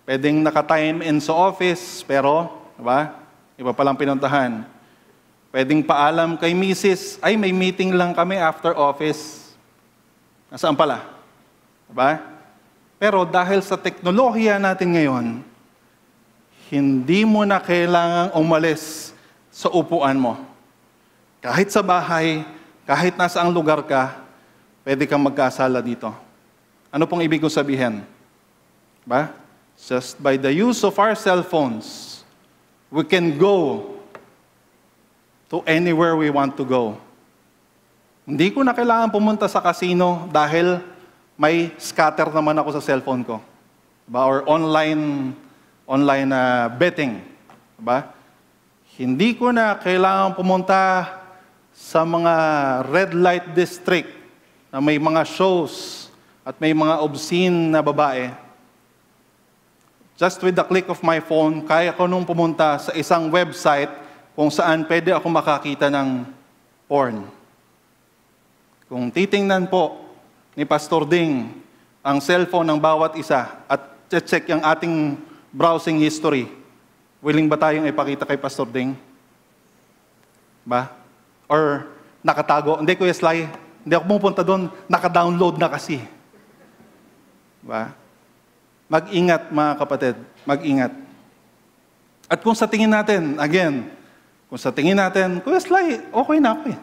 Pwedeng naka-time in sa office, pero, di ba? Iba palang pinuntahan. Pwedeng paalam kay Mrs., ay may meeting lang kami after office. Nasaan pala? Diba? Pero dahil sa teknolohiya natin ngayon, hindi mo na kailangang umalis sa upuan mo. Kahit sa bahay, kahit nasaang lugar ka, pwede kang magkasala dito. Ano pong ibig kong sabihin? Diba? Just by the use of our cell phones, we can go to anywhere we want to go. Hindi ko na kailangan pumunta sa casino dahil may scatter naman ako sa cellphone ko. Diba? Or online betting. Diba? Hindi ko na kailangan pumunta sa mga red light district na may mga shows at may mga obscene na babae. Just with the click of my phone, kaya ko nung pumunta sa isang website kung saan pwede ako makakita ng porn. Kung titingnan po ni Pastor Ding ang cellphone ng bawat isa at check yung ating browsing history, willing ba tayong ipakita kay Pastor Ding? Ba? Or nakatago? Hindi, Kuya Sly, hindi ako pumunta doon, naka-download na kasi. Ba? Mag-ingat, mga kapatid. Mag-ingat. At kung sa tingin natin, again, Kung sa tingin natin, Kuya Sly, okay na ako eh.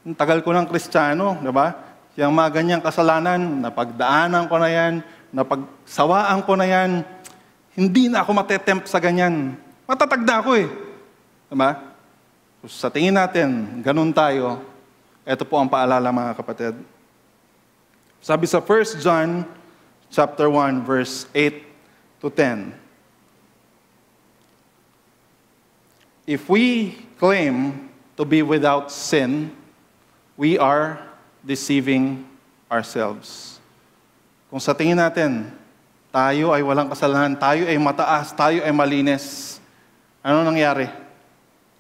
Ang tagal ko ng Kristiyano, di ba? Yung mga ganyang kasalanan, napagdaanan ko na yan, napagsawaan ko na yan, hindi na ako matetempt sa ganyan. Matatag na ako eh. Di ba? Kung sa tingin natin, ganun tayo, ito po ang paalala mga kapatid. Sabi sa 1 John chapter 1, verse 8 to 10. If we claim to be without sin, we are deceiving ourselves. Kung sa tingin natin, tayo ay walang kasalanan, tayo ay mataas, tayo ay malinis, ano nangyari?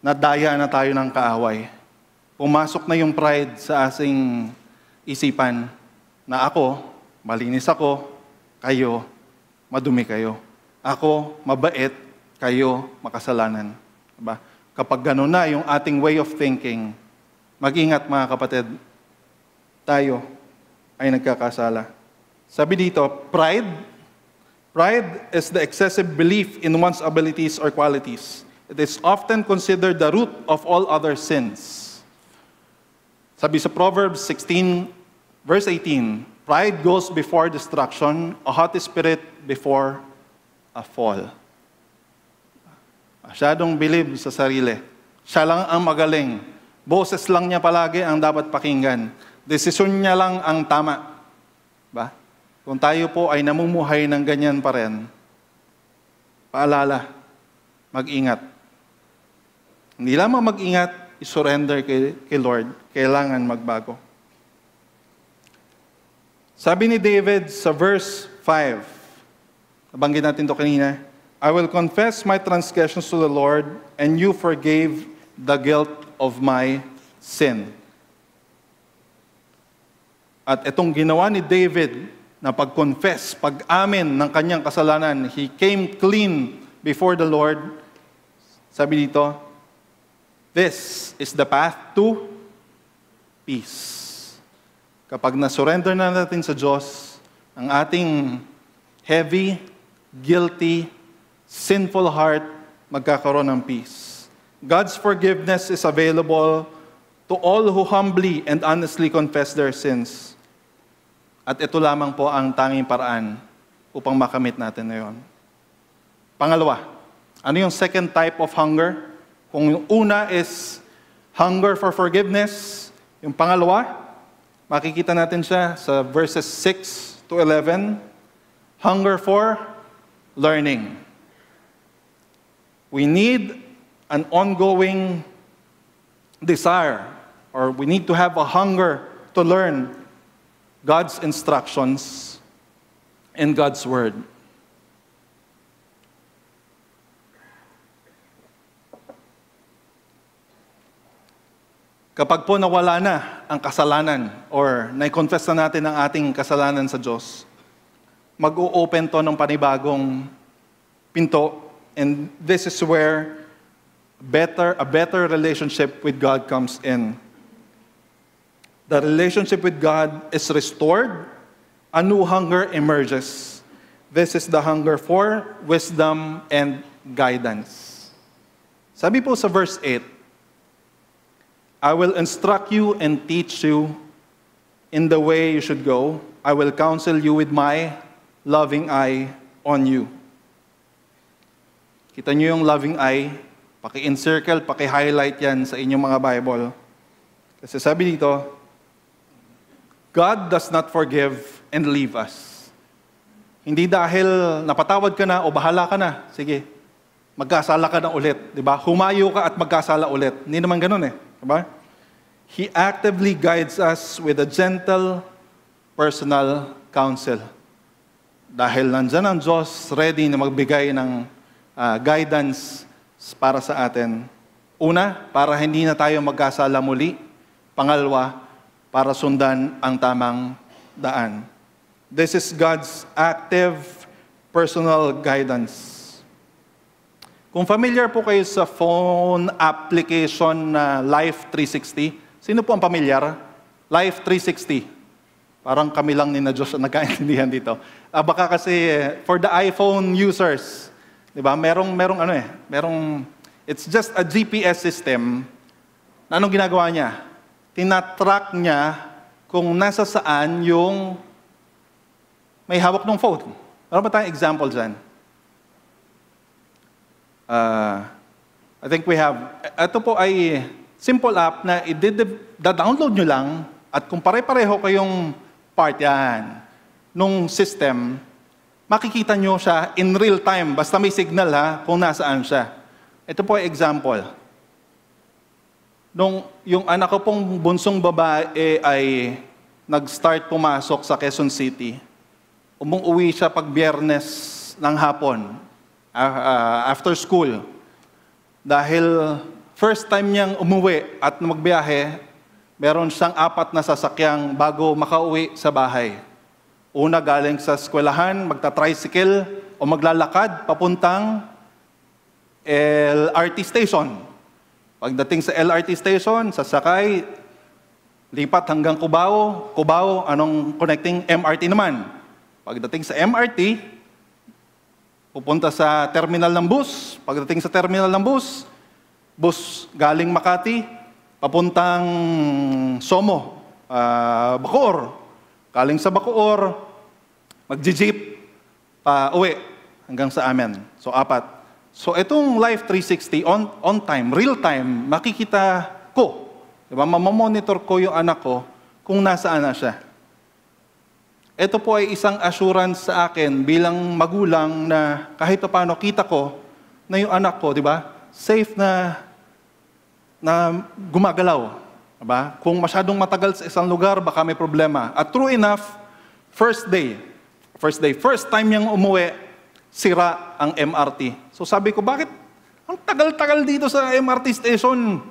Nadaya na tayo ng kaaway. Pumasok na yung pride sa asing isipan na ako, malinis ako, kayo, madumi kayo. Ako, mabait, kayo, makasalanan. Diba? Kapag gano'n na yung ating way of thinking, mag-ingat mga kapatid, tayo ay nagkakasala. Sabi dito, pride is the excessive belief in one's abilities or qualities. It is often considered the root of all other sins. Sabi sa Proverbs 16, verse 18, pride goes before destruction, a haughty spirit before a fall. Masyadong believe sa sarili. Siya lang ang magaling. Boses lang niya palagi ang dapat pakinggan. Desisyon niya lang ang tama. Ba? Kung tayo po ay namumuhay ng ganyan pa rin, paalala, mag-ingat. Hindi lamang mag-ingat, i-surrender kay Lord, kailangan magbago. Sabi ni David sa verse 5, nabanggit natin ito kanina, I will confess my transgressions to the Lord, and you forgave the guilt of my sin. At itong ginawa ni David na pag-confess, pag-amin ng kanyang kasalanan, he came clean before the Lord. Sabi dito, this is the path to peace. Kapag na-surrender na natin sa Diyos, ang ating heavy, guilty, sinful heart, magkakaroon ng peace. God's forgiveness is available to all who humbly and honestly confess their sins. At ito lamang po ang tanging paraan upang makamit natin na yun. Pangalawa, ano yung second type of hunger? Kung yung una is hunger for forgiveness, yung pangalawa, makikita natin siya sa verses 6 to 11, hunger for learning. We need an ongoing desire, or we need to have a hunger to learn God's instructions and God's word. Kapag po nawala na ang kasalanan or na-confess na natin ang ating kasalanan sa Diyos, mag-o-open to ng panibagong pinto, and this is where a better relationship with God comes in. The relationship with God is restored, a new hunger emerges. This is the hunger for wisdom and guidance. Sabi po sa verse 8, I will instruct you and teach you in the way you should go. I will counsel you with my loving eye on you. Kita niyo yung loving eye, paki-encircle, paki-highlight yan sa inyong mga Bible. Kasi sabi dito, God does not forgive and leave us. Hindi dahil napatawad ka na o bahala ka na, sige, magkasala ka na ulit. Diba? Humayo ka at magkasala ulit. Hindi naman ganun eh. Diba? He actively guides us with a gentle, personal counsel. Dahil nandyan ang Diyos ready na magbigay ng guidance para sa atin. Una, para hindi na tayo magkasala muli. Pangalawa, para sundan ang tamang daan. This is God's active, personal guidance. Kung familiar po kayo sa phone application na Life 360, sino po ang pamilyar? Life 360. Parang kami lang ni na Diyos ang nagkaintindihan dito. Baka kasi for the iPhone users, di ba? Merong It's just a GPS system na anong ginagawa niya? Tinatrack niya kung nasa saan yung may hawak ng phone. Ano ba tayong example dyan? I think we have, ito po ay simple app na i-download nyo lang at kung pare-pareho kayong part yan nung system, makikita nyo siya in real time, basta may signal ha, kung nasaan siya. Ito po ay example. Nung yung anak ko pong bunsong babae ay nag-start pumasok sa Quezon City, umuwi siya pag Biyernes ng hapon, after school. Dahil first time niyang umuwi at magbiyahe, meron siyang 4 na sasakyang bago makauwi sa bahay. Una, galing sa eskwelahan, magta-tricycle o maglalakad papuntang LRT station. Pagdating sa LRT station, sasakay, lipat hanggang Cubao. Cubao, anong connecting MRT naman? Pagdating sa MRT, pupunta sa terminal ng bus. Pagdating sa terminal ng bus galing Makati, papuntang Somo, Bacoor. Galing sa Bacoor, magji-jeep, pa uwi hanggang sa amin. So, 4. So, itong Life 360, on time, real time, makikita ko. Diba? Mamamonitor ko yung anak ko kung nasaan na siya. Ito po ay isang assurance sa akin bilang magulang na kahit paano kita ko na yung anak ko, di ba, safe na gumagalaw. Diba? Kung masyadong matagal sa isang lugar, baka may problema. At true enough, first time niyang umuwi, sira ang MRT. So sabi ko, bakit ang tagal-tagal dito sa MRT station?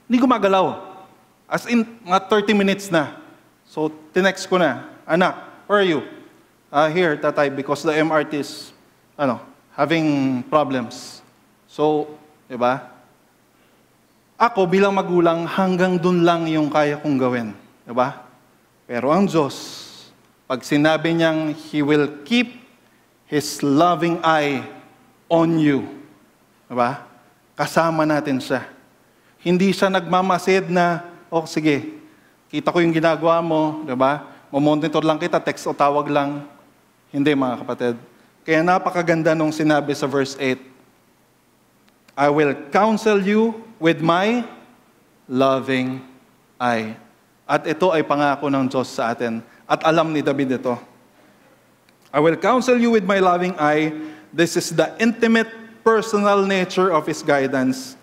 Hindi gumagalaw. As in, mga 30 minutes na. So, tinext ko na, anak, where are you? Here, tatay, because the MRT is, having problems. So, di ba? Ako bilang magulang, hanggang dun lang yung kaya kong gawin. Di ba? Pero ang Diyos, pag sinabi niyang, He will keep His loving eye on you. Di ba? Kasama natin siya. Hindi siya nagmamasid na, sige, kita ko yung ginagawa mo, di ba? Mamonitor lang kita, text o tawag lang. Hindi, mga kapatid. Kaya napakaganda nung sinabi sa verse 8, I will counsel you with my loving eye. At ito ay pangako ng Diyos sa atin. At alam ni David ito. I will counsel you with my loving eye. This is the intimate, personal nature of His guidance.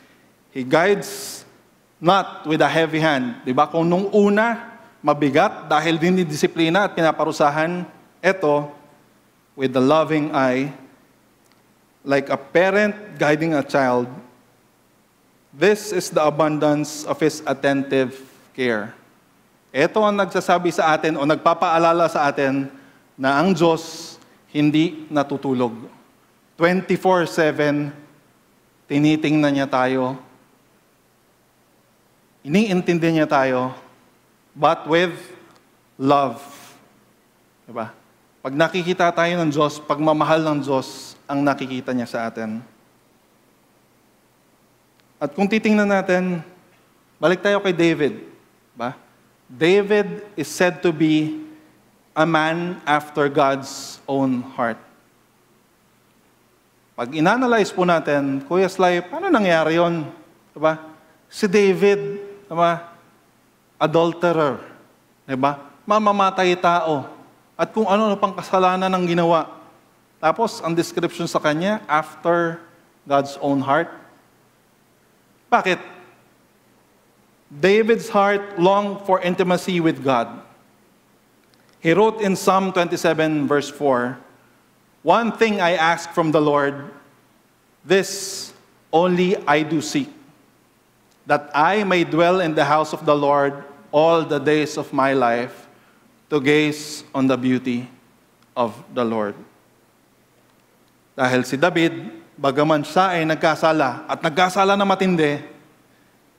He guides not with a heavy hand. Diba? Kung nung una, mabigat dahil dinidisiplina at pinaparusahan, ito, with the loving eye, like a parent guiding a child, this is the abundance of His attentive care. Ito ang nagsasabi sa atin o nagpapaalala sa atin na ang Diyos hindi natutulog. 24/7, tinitingnan niya tayo, iniintindi niya tayo, but with love. Diba? Pag nakikita tayo ng Diyos, pagmamahal ng Diyos, ang nakikita niya sa atin. At kung titingnan natin, balik tayo kay David. Diba? David is said to be a man after God's own heart. Pag inanalyze po natin, Kuya Sly, paano nangyari yun? Diba? Si David, diba? Adulterer. Diba? Mamamatay tao. At kung ano pang kasalanan ng ginawa. Tapos, ang description sa kanya, after God's own heart. Bakit? David's heart longed for intimacy with God. He wrote in Psalm 27, verse 4, "One thing I ask from the Lord, this only I do seek, that I may dwell in the house of the Lord all the days of my life, to gaze on the beauty of the Lord." Dahil si David, bagaman siya ay nagkasala, at nagkasala na matindi,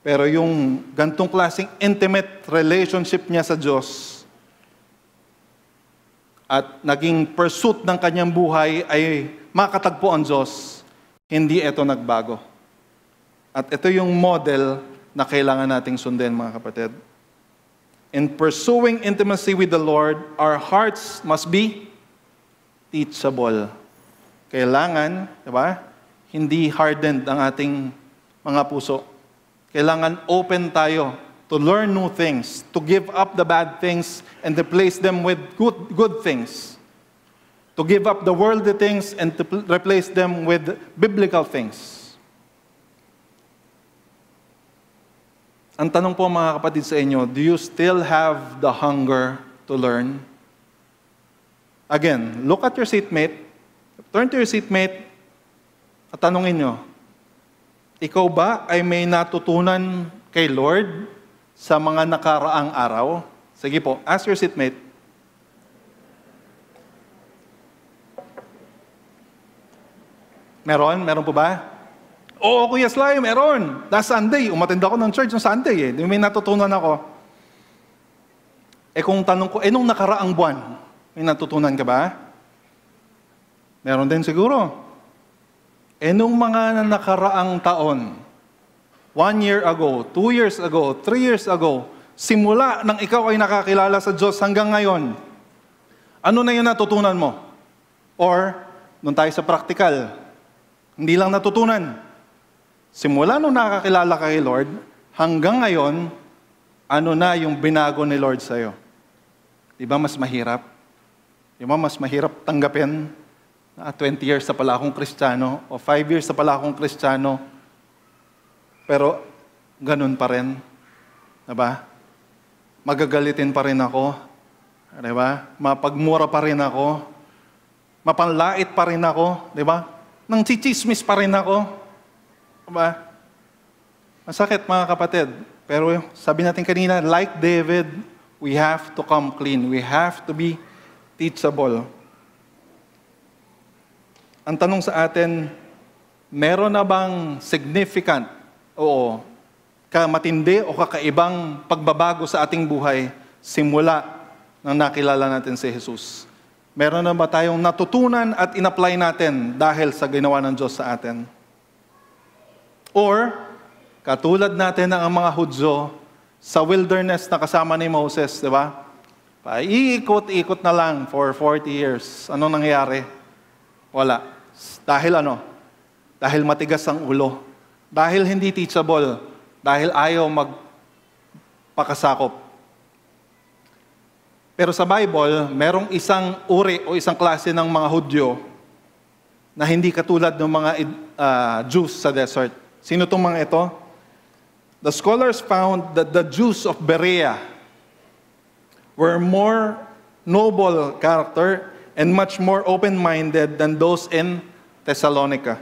pero yung gantong klaseng intimate relationship niya sa Diyos at naging pursuit ng kanyang buhay ay makatagpo ang Diyos, hindi ito nagbago. At ito yung model na kailangan nating sundin, mga kapatid. In pursuing intimacy with the Lord, our hearts must be teachable. Kailangan, di ba? Hindi hardened ang ating mga puso. Kailangan open tayo to learn new things, to give up the bad things and replace them with good things. To give up the worldly things and to replace them with biblical things. Ang tanong po mga kapatid sa inyo, do you still have the hunger to learn? Again, look at your seatmate. Turn to your seatmate at tanungin nyo, ikaw ba ay may natutunan kay Lord sa mga nakaraang araw? Sige po, ask your seatmate. Meron? Meron po ba? Oo, Kuya Sly, meron. Last Sunday, umattend ako ng church ng Sunday eh. May natutunan ako. Kung tanong ko, nung nakaraang buwan, may natutunan ka ba? Meron din siguro. Nung mga nakaraang taon, 1 year ago, 2 years ago, 3 years ago, simula nang ikaw ay nakakilala sa Diyos hanggang ngayon, ano na yung natutunan mo? Or, nung tayo sa practical, hindi lang natutunan. Simula nung nakakilala ka kay Lord, hanggang ngayon, ano na yung binago ni Lord sa'yo? Di ba mas mahirap? Di ba mas mahirap tanggapin na 20 years na pala akong Kristiyano o 5 years na pala akong Kristiyano, pero ganun pa rin. Diba? Magagalitin pa rin ako. Diba? Mapagmura pa rin ako. Mapanlait pa rin ako. Diba? Nang chichismis pa rin ako. Diba? Masakit mga kapatid. Pero sabi natin kanina, like David, we have to come clean. We have to be teachable. Ang tanong sa atin, meron na bang significant o matindi o kakaibang pagbabago sa ating buhay simula nang nakilala natin si Jesus? Meron na ba tayong natutunan at in-apply natin dahil sa ginawa ng Diyos sa atin? Or, katulad natin ng mga Hudyo sa wilderness na kasama ni Moses, di ba? Paikot-ikot na lang for 40 years. Ano nangyayari? Wala. Dahil ano? Dahil matigas ang ulo. Dahil hindi teachable. Dahil ayaw magpakasakop. Pero sa Bible, merong isang uri o isang klase ng mga Hudyo na hindi katulad ng mga Jews sa desert. Sino itong mga ito? The scholars found that the Jews of Berea were more noble character and much more open-minded than those in Thessalonica.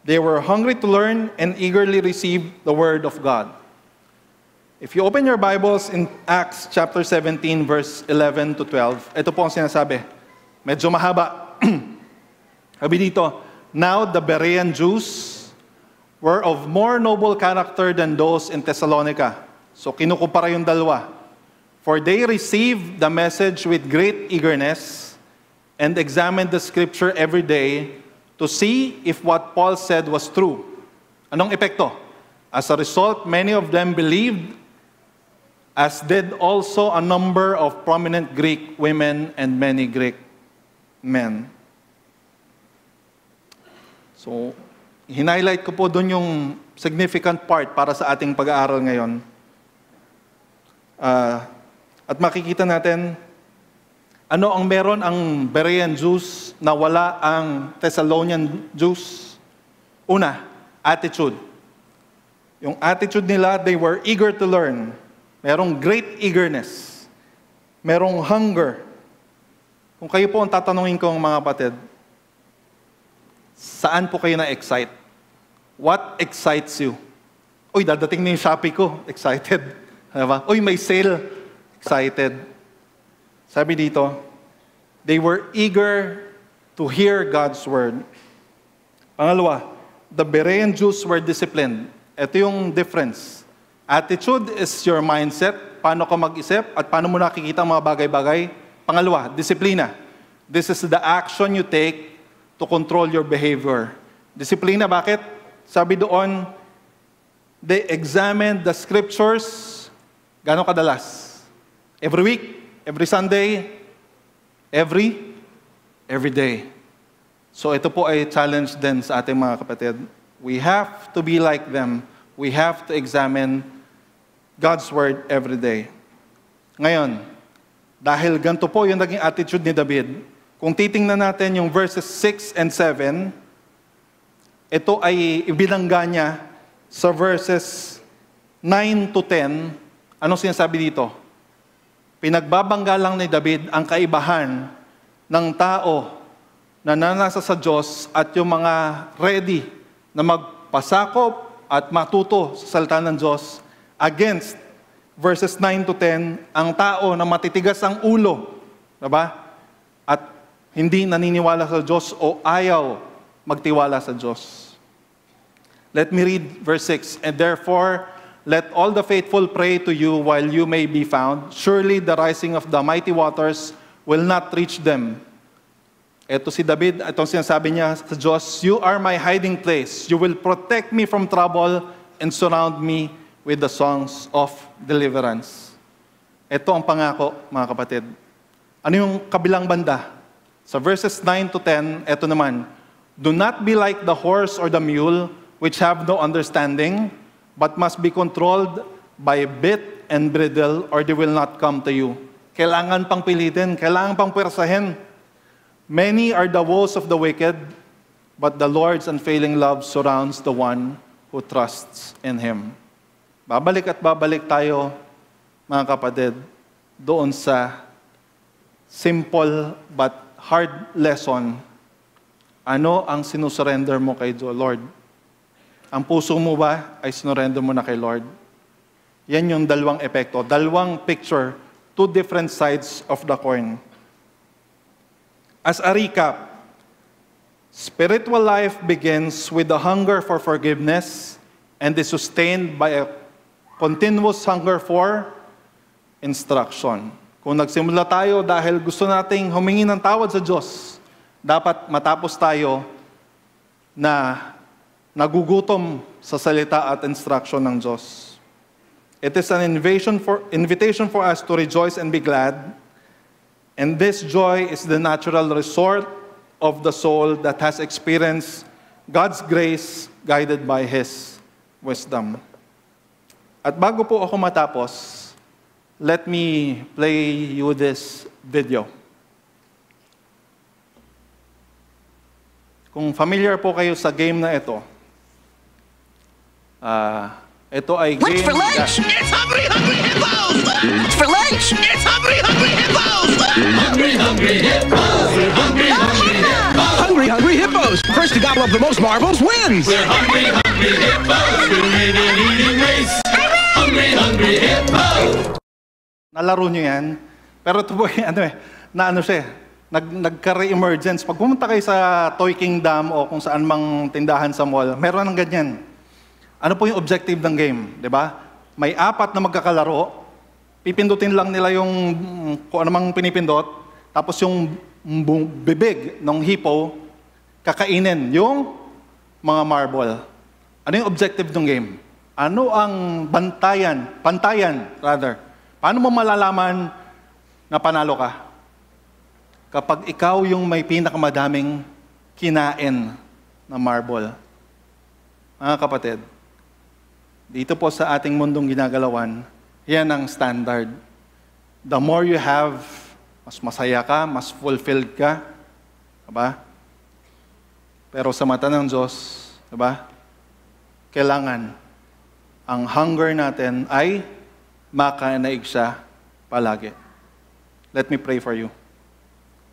They were hungry to learn and eagerly receive the Word of God. If you open your Bibles in Acts chapter 17, verse 11 to 12, ito po ang sinasabi. Medyo mahaba. Sabi dito, now the Berean Jews were of more noble character than those in Thessalonica. So kinukumpara yung dalawa. For they received the message with great eagerness and examined the scripture every day to see if what Paul said was true. Anong epekto? As a result, many of them believed, as did also a number of prominent Greek women and many Greek men. So, hinighlight ko po doon yung significant part para sa ating pag-aaral ngayon. At makikita natin, ano ang meron ang Berean Jews na wala ang Thessalonian Jews? Una, attitude. Yung attitude nila, they were eager to learn. Merong great eagerness. Merong hunger. Kung kayo po ang tatanungin ko mga kapatid, saan po kayo na-excite? What excites you? Uy, dadating na yung Shopee ko. Excited. Diba? Uy, may sale. Excited. Sabi dito, they were eager to hear God's word. Pangalawa, the Berean Jews were disciplined. Ito yung difference. Attitude is your mindset, paano ka mag-isip, at paano mo nakikita ang mga bagay-bagay. Pangalawa, disiplina. This is the action you take to control your behavior. Disiplina, bakit? Sabi doon, they examined the scriptures. Gano'ng kadalas? Every week? Every Sunday? Every day. So ito po ay challenge din sa ating mga kapatid. We have to be like them. We have to examine God's Word every day. Ngayon, dahil ganito po yung naging attitude ni David, kung titingnan natin yung verses 6 and 7, ito ay ibinangga niya sa verses 9 to 10. Anong sinasabi dito? Pinagbabangga lang ni David ang kaibahan ng tao na nanasa sa Diyos at yung mga ready na magpasakop at matuto sa salita ng Diyos against verses 9 to 10, ang tao na matitigas ang ulo, diba? At hindi naniniwala sa Diyos o ayaw magtiwala sa Diyos. Let me read verse 6. And therefore, let all the faithful pray to you while you may be found. Surely the rising of the mighty waters will not reach them. Ito si David, itong sinasabi niya sa Diyos, you are my hiding place. You will protect me from trouble and surround me with the songs of deliverance. Ito ang pangako, mga kapatid. Ano yung kabilang banda? Sa verses 9 to 10, ito naman, do not be like the horse or the mule, which have no understanding, but must be controlled by bit and bridle, or they will not come to you. Kailangan pang pilitin, kailangan pang pwersahin. Many are the woes of the wicked, but the Lord's unfailing love surrounds the one who trusts in Him. Babalik at babalik tayo, mga kapatid, doon sa simple but hard lesson. Ano ang sinusurrender mo kay Lord? Ang puso mo ba ay sinurrender mo na kay Lord? Yan yung dalawang epekto, dalawang picture, two different sides of the coin. As a recap, spiritual life begins with the hunger for forgiveness and is sustained by a continuous hunger for instruction. Kung nagsimula tayo dahil gusto nating humingi ng tawad sa Diyos, dapat matapos tayo na nagugutom sa salita at instruction ng Diyos. It is an invitation for us to rejoice and be glad. And this joy is the natural resort of the soul that has experienced God's grace guided by His wisdom. At bago po ako matapos, let me play you this video. Kung familiar po kayo sa game na ito, ito ay game... What's for lunch? It's Hungry Hungry Hippos! What's for lunch? It's Hungry Hungry Hippos! Hungry Hungry Hippos! We're Hungry Hungry Hippos! Hungry Hungry Hippos! First to gobble up the most marbles wins! We're Hungry Hungry Hippos! We're in an eating race! Hungry Hungry Hippos! Nalaro nyo yan, pero ito po nagka-re-emergence. Pag pumunta kayo sa Toy Kingdom o kung saan mang tindahan sa mall, meron ng ganyan. Ano po yung objective ng game, di ba? May 4 na magkakalaro, pipindutin lang nila yung kung anumang pinipindot, tapos yung bibig ng hippo, kakainin yung mga marble. Ano yung objective ng game? Ano ang pantayan rather? Paano mo malalaman na panalo ka? Kapag ikaw yung may pinakamadaming kinain na marble. Mga kapatid, dito po sa ating mundong ginagalawan, yan ang standard. The more you have, mas masaya ka, mas fulfilled ka. Diba? Pero sa mata ng Diyos, diba? Kailangan ang hunger natin ay makanaig siya palagi. Let me pray for you.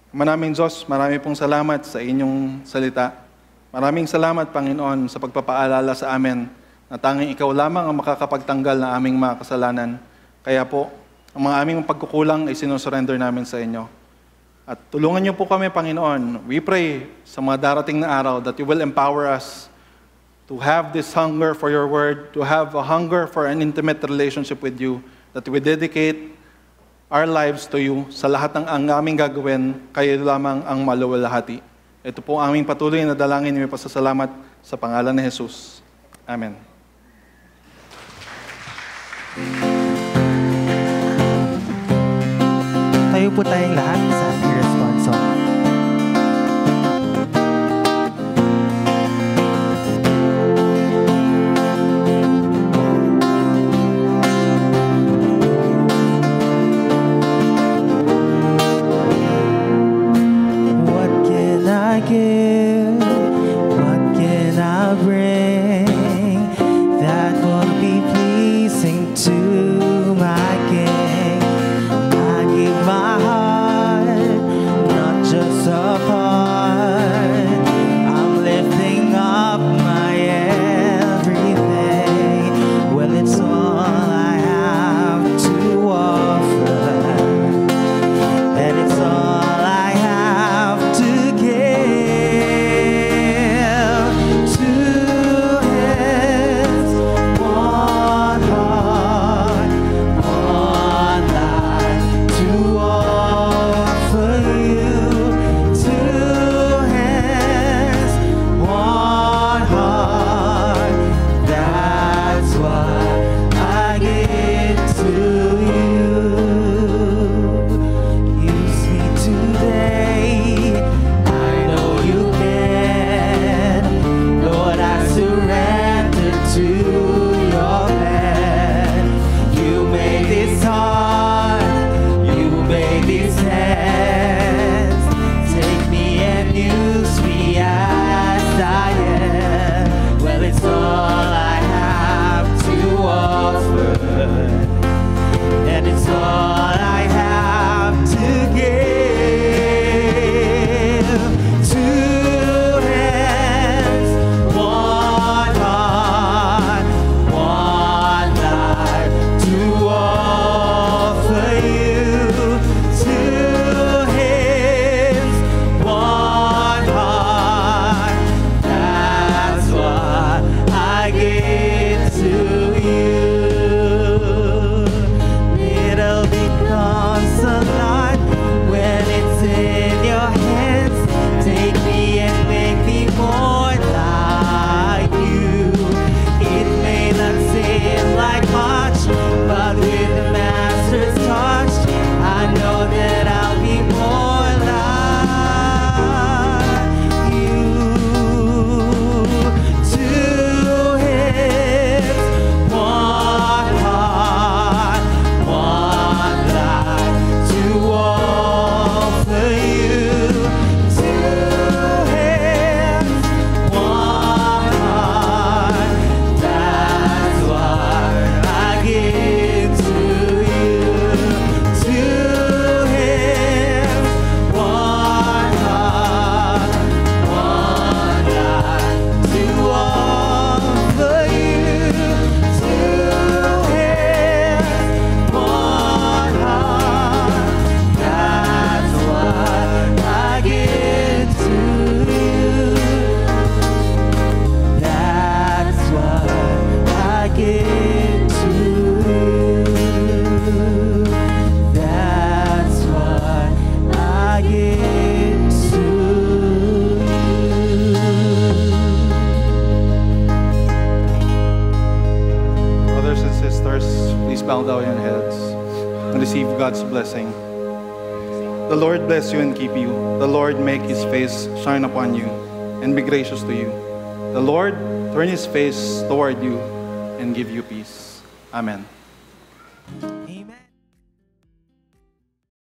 Maraming Diyos, marami pong salamat sa inyong salita. Maraming salamat, Panginoon, sa pagpapaalala sa amin na tanging ikaw lamang ang makakapagtanggal na aming mga kasalanan. Kaya po, ang mga aming pagkukulang ay sinusurrender namin sa inyo. At tulungan niyo po kami, Panginoon. We pray sa mga darating na araw that you will empower us to have this hunger for your word, to have a hunger for an intimate relationship with you, that we dedicate our lives to you. Sa lahat ng ang aming gagawin, kayo lamang ang maluwalhati. Ito po ang aming patuloy na dalangin, may pasasalamat sa pangalan ni Jesus. Amen. po tayong lahat sa ating response song. What can I give? What can I bring that will be pleasing to my King? I give my heart, not just a part. I'm lifting up my everything. Well, it's all I have to offer, and it's all I have to give to His one heart, one life to offer you to His one heart. That's what I give to you. Use me today. I know you can. Lord, I surrender to your plan. You made this heart. You made these hands. Take me and use me as I am. Well, it's all I have to offer, and it's all I have to give to His one heart, one life to offer you to His one heart. That's what I give to you. It'll become a lot when it's in your hands. Take me and make me more like you. It may not seem like much, but with the Master's touch, I know that I'll be more like you. To His one heart, one life to offer you. To His one heart, that's what I give to you. To His one heart, one life to offer you. To His one heart, that's what I give to you. That's what I give to you. That's what I give to you. Brothers and sisters, please bow down your heads and receive God's blessing. The Lord bless you and keep you. The Lord make His face shine upon you and be gracious to you. The Lord turn His face toward you and give you peace. Amen.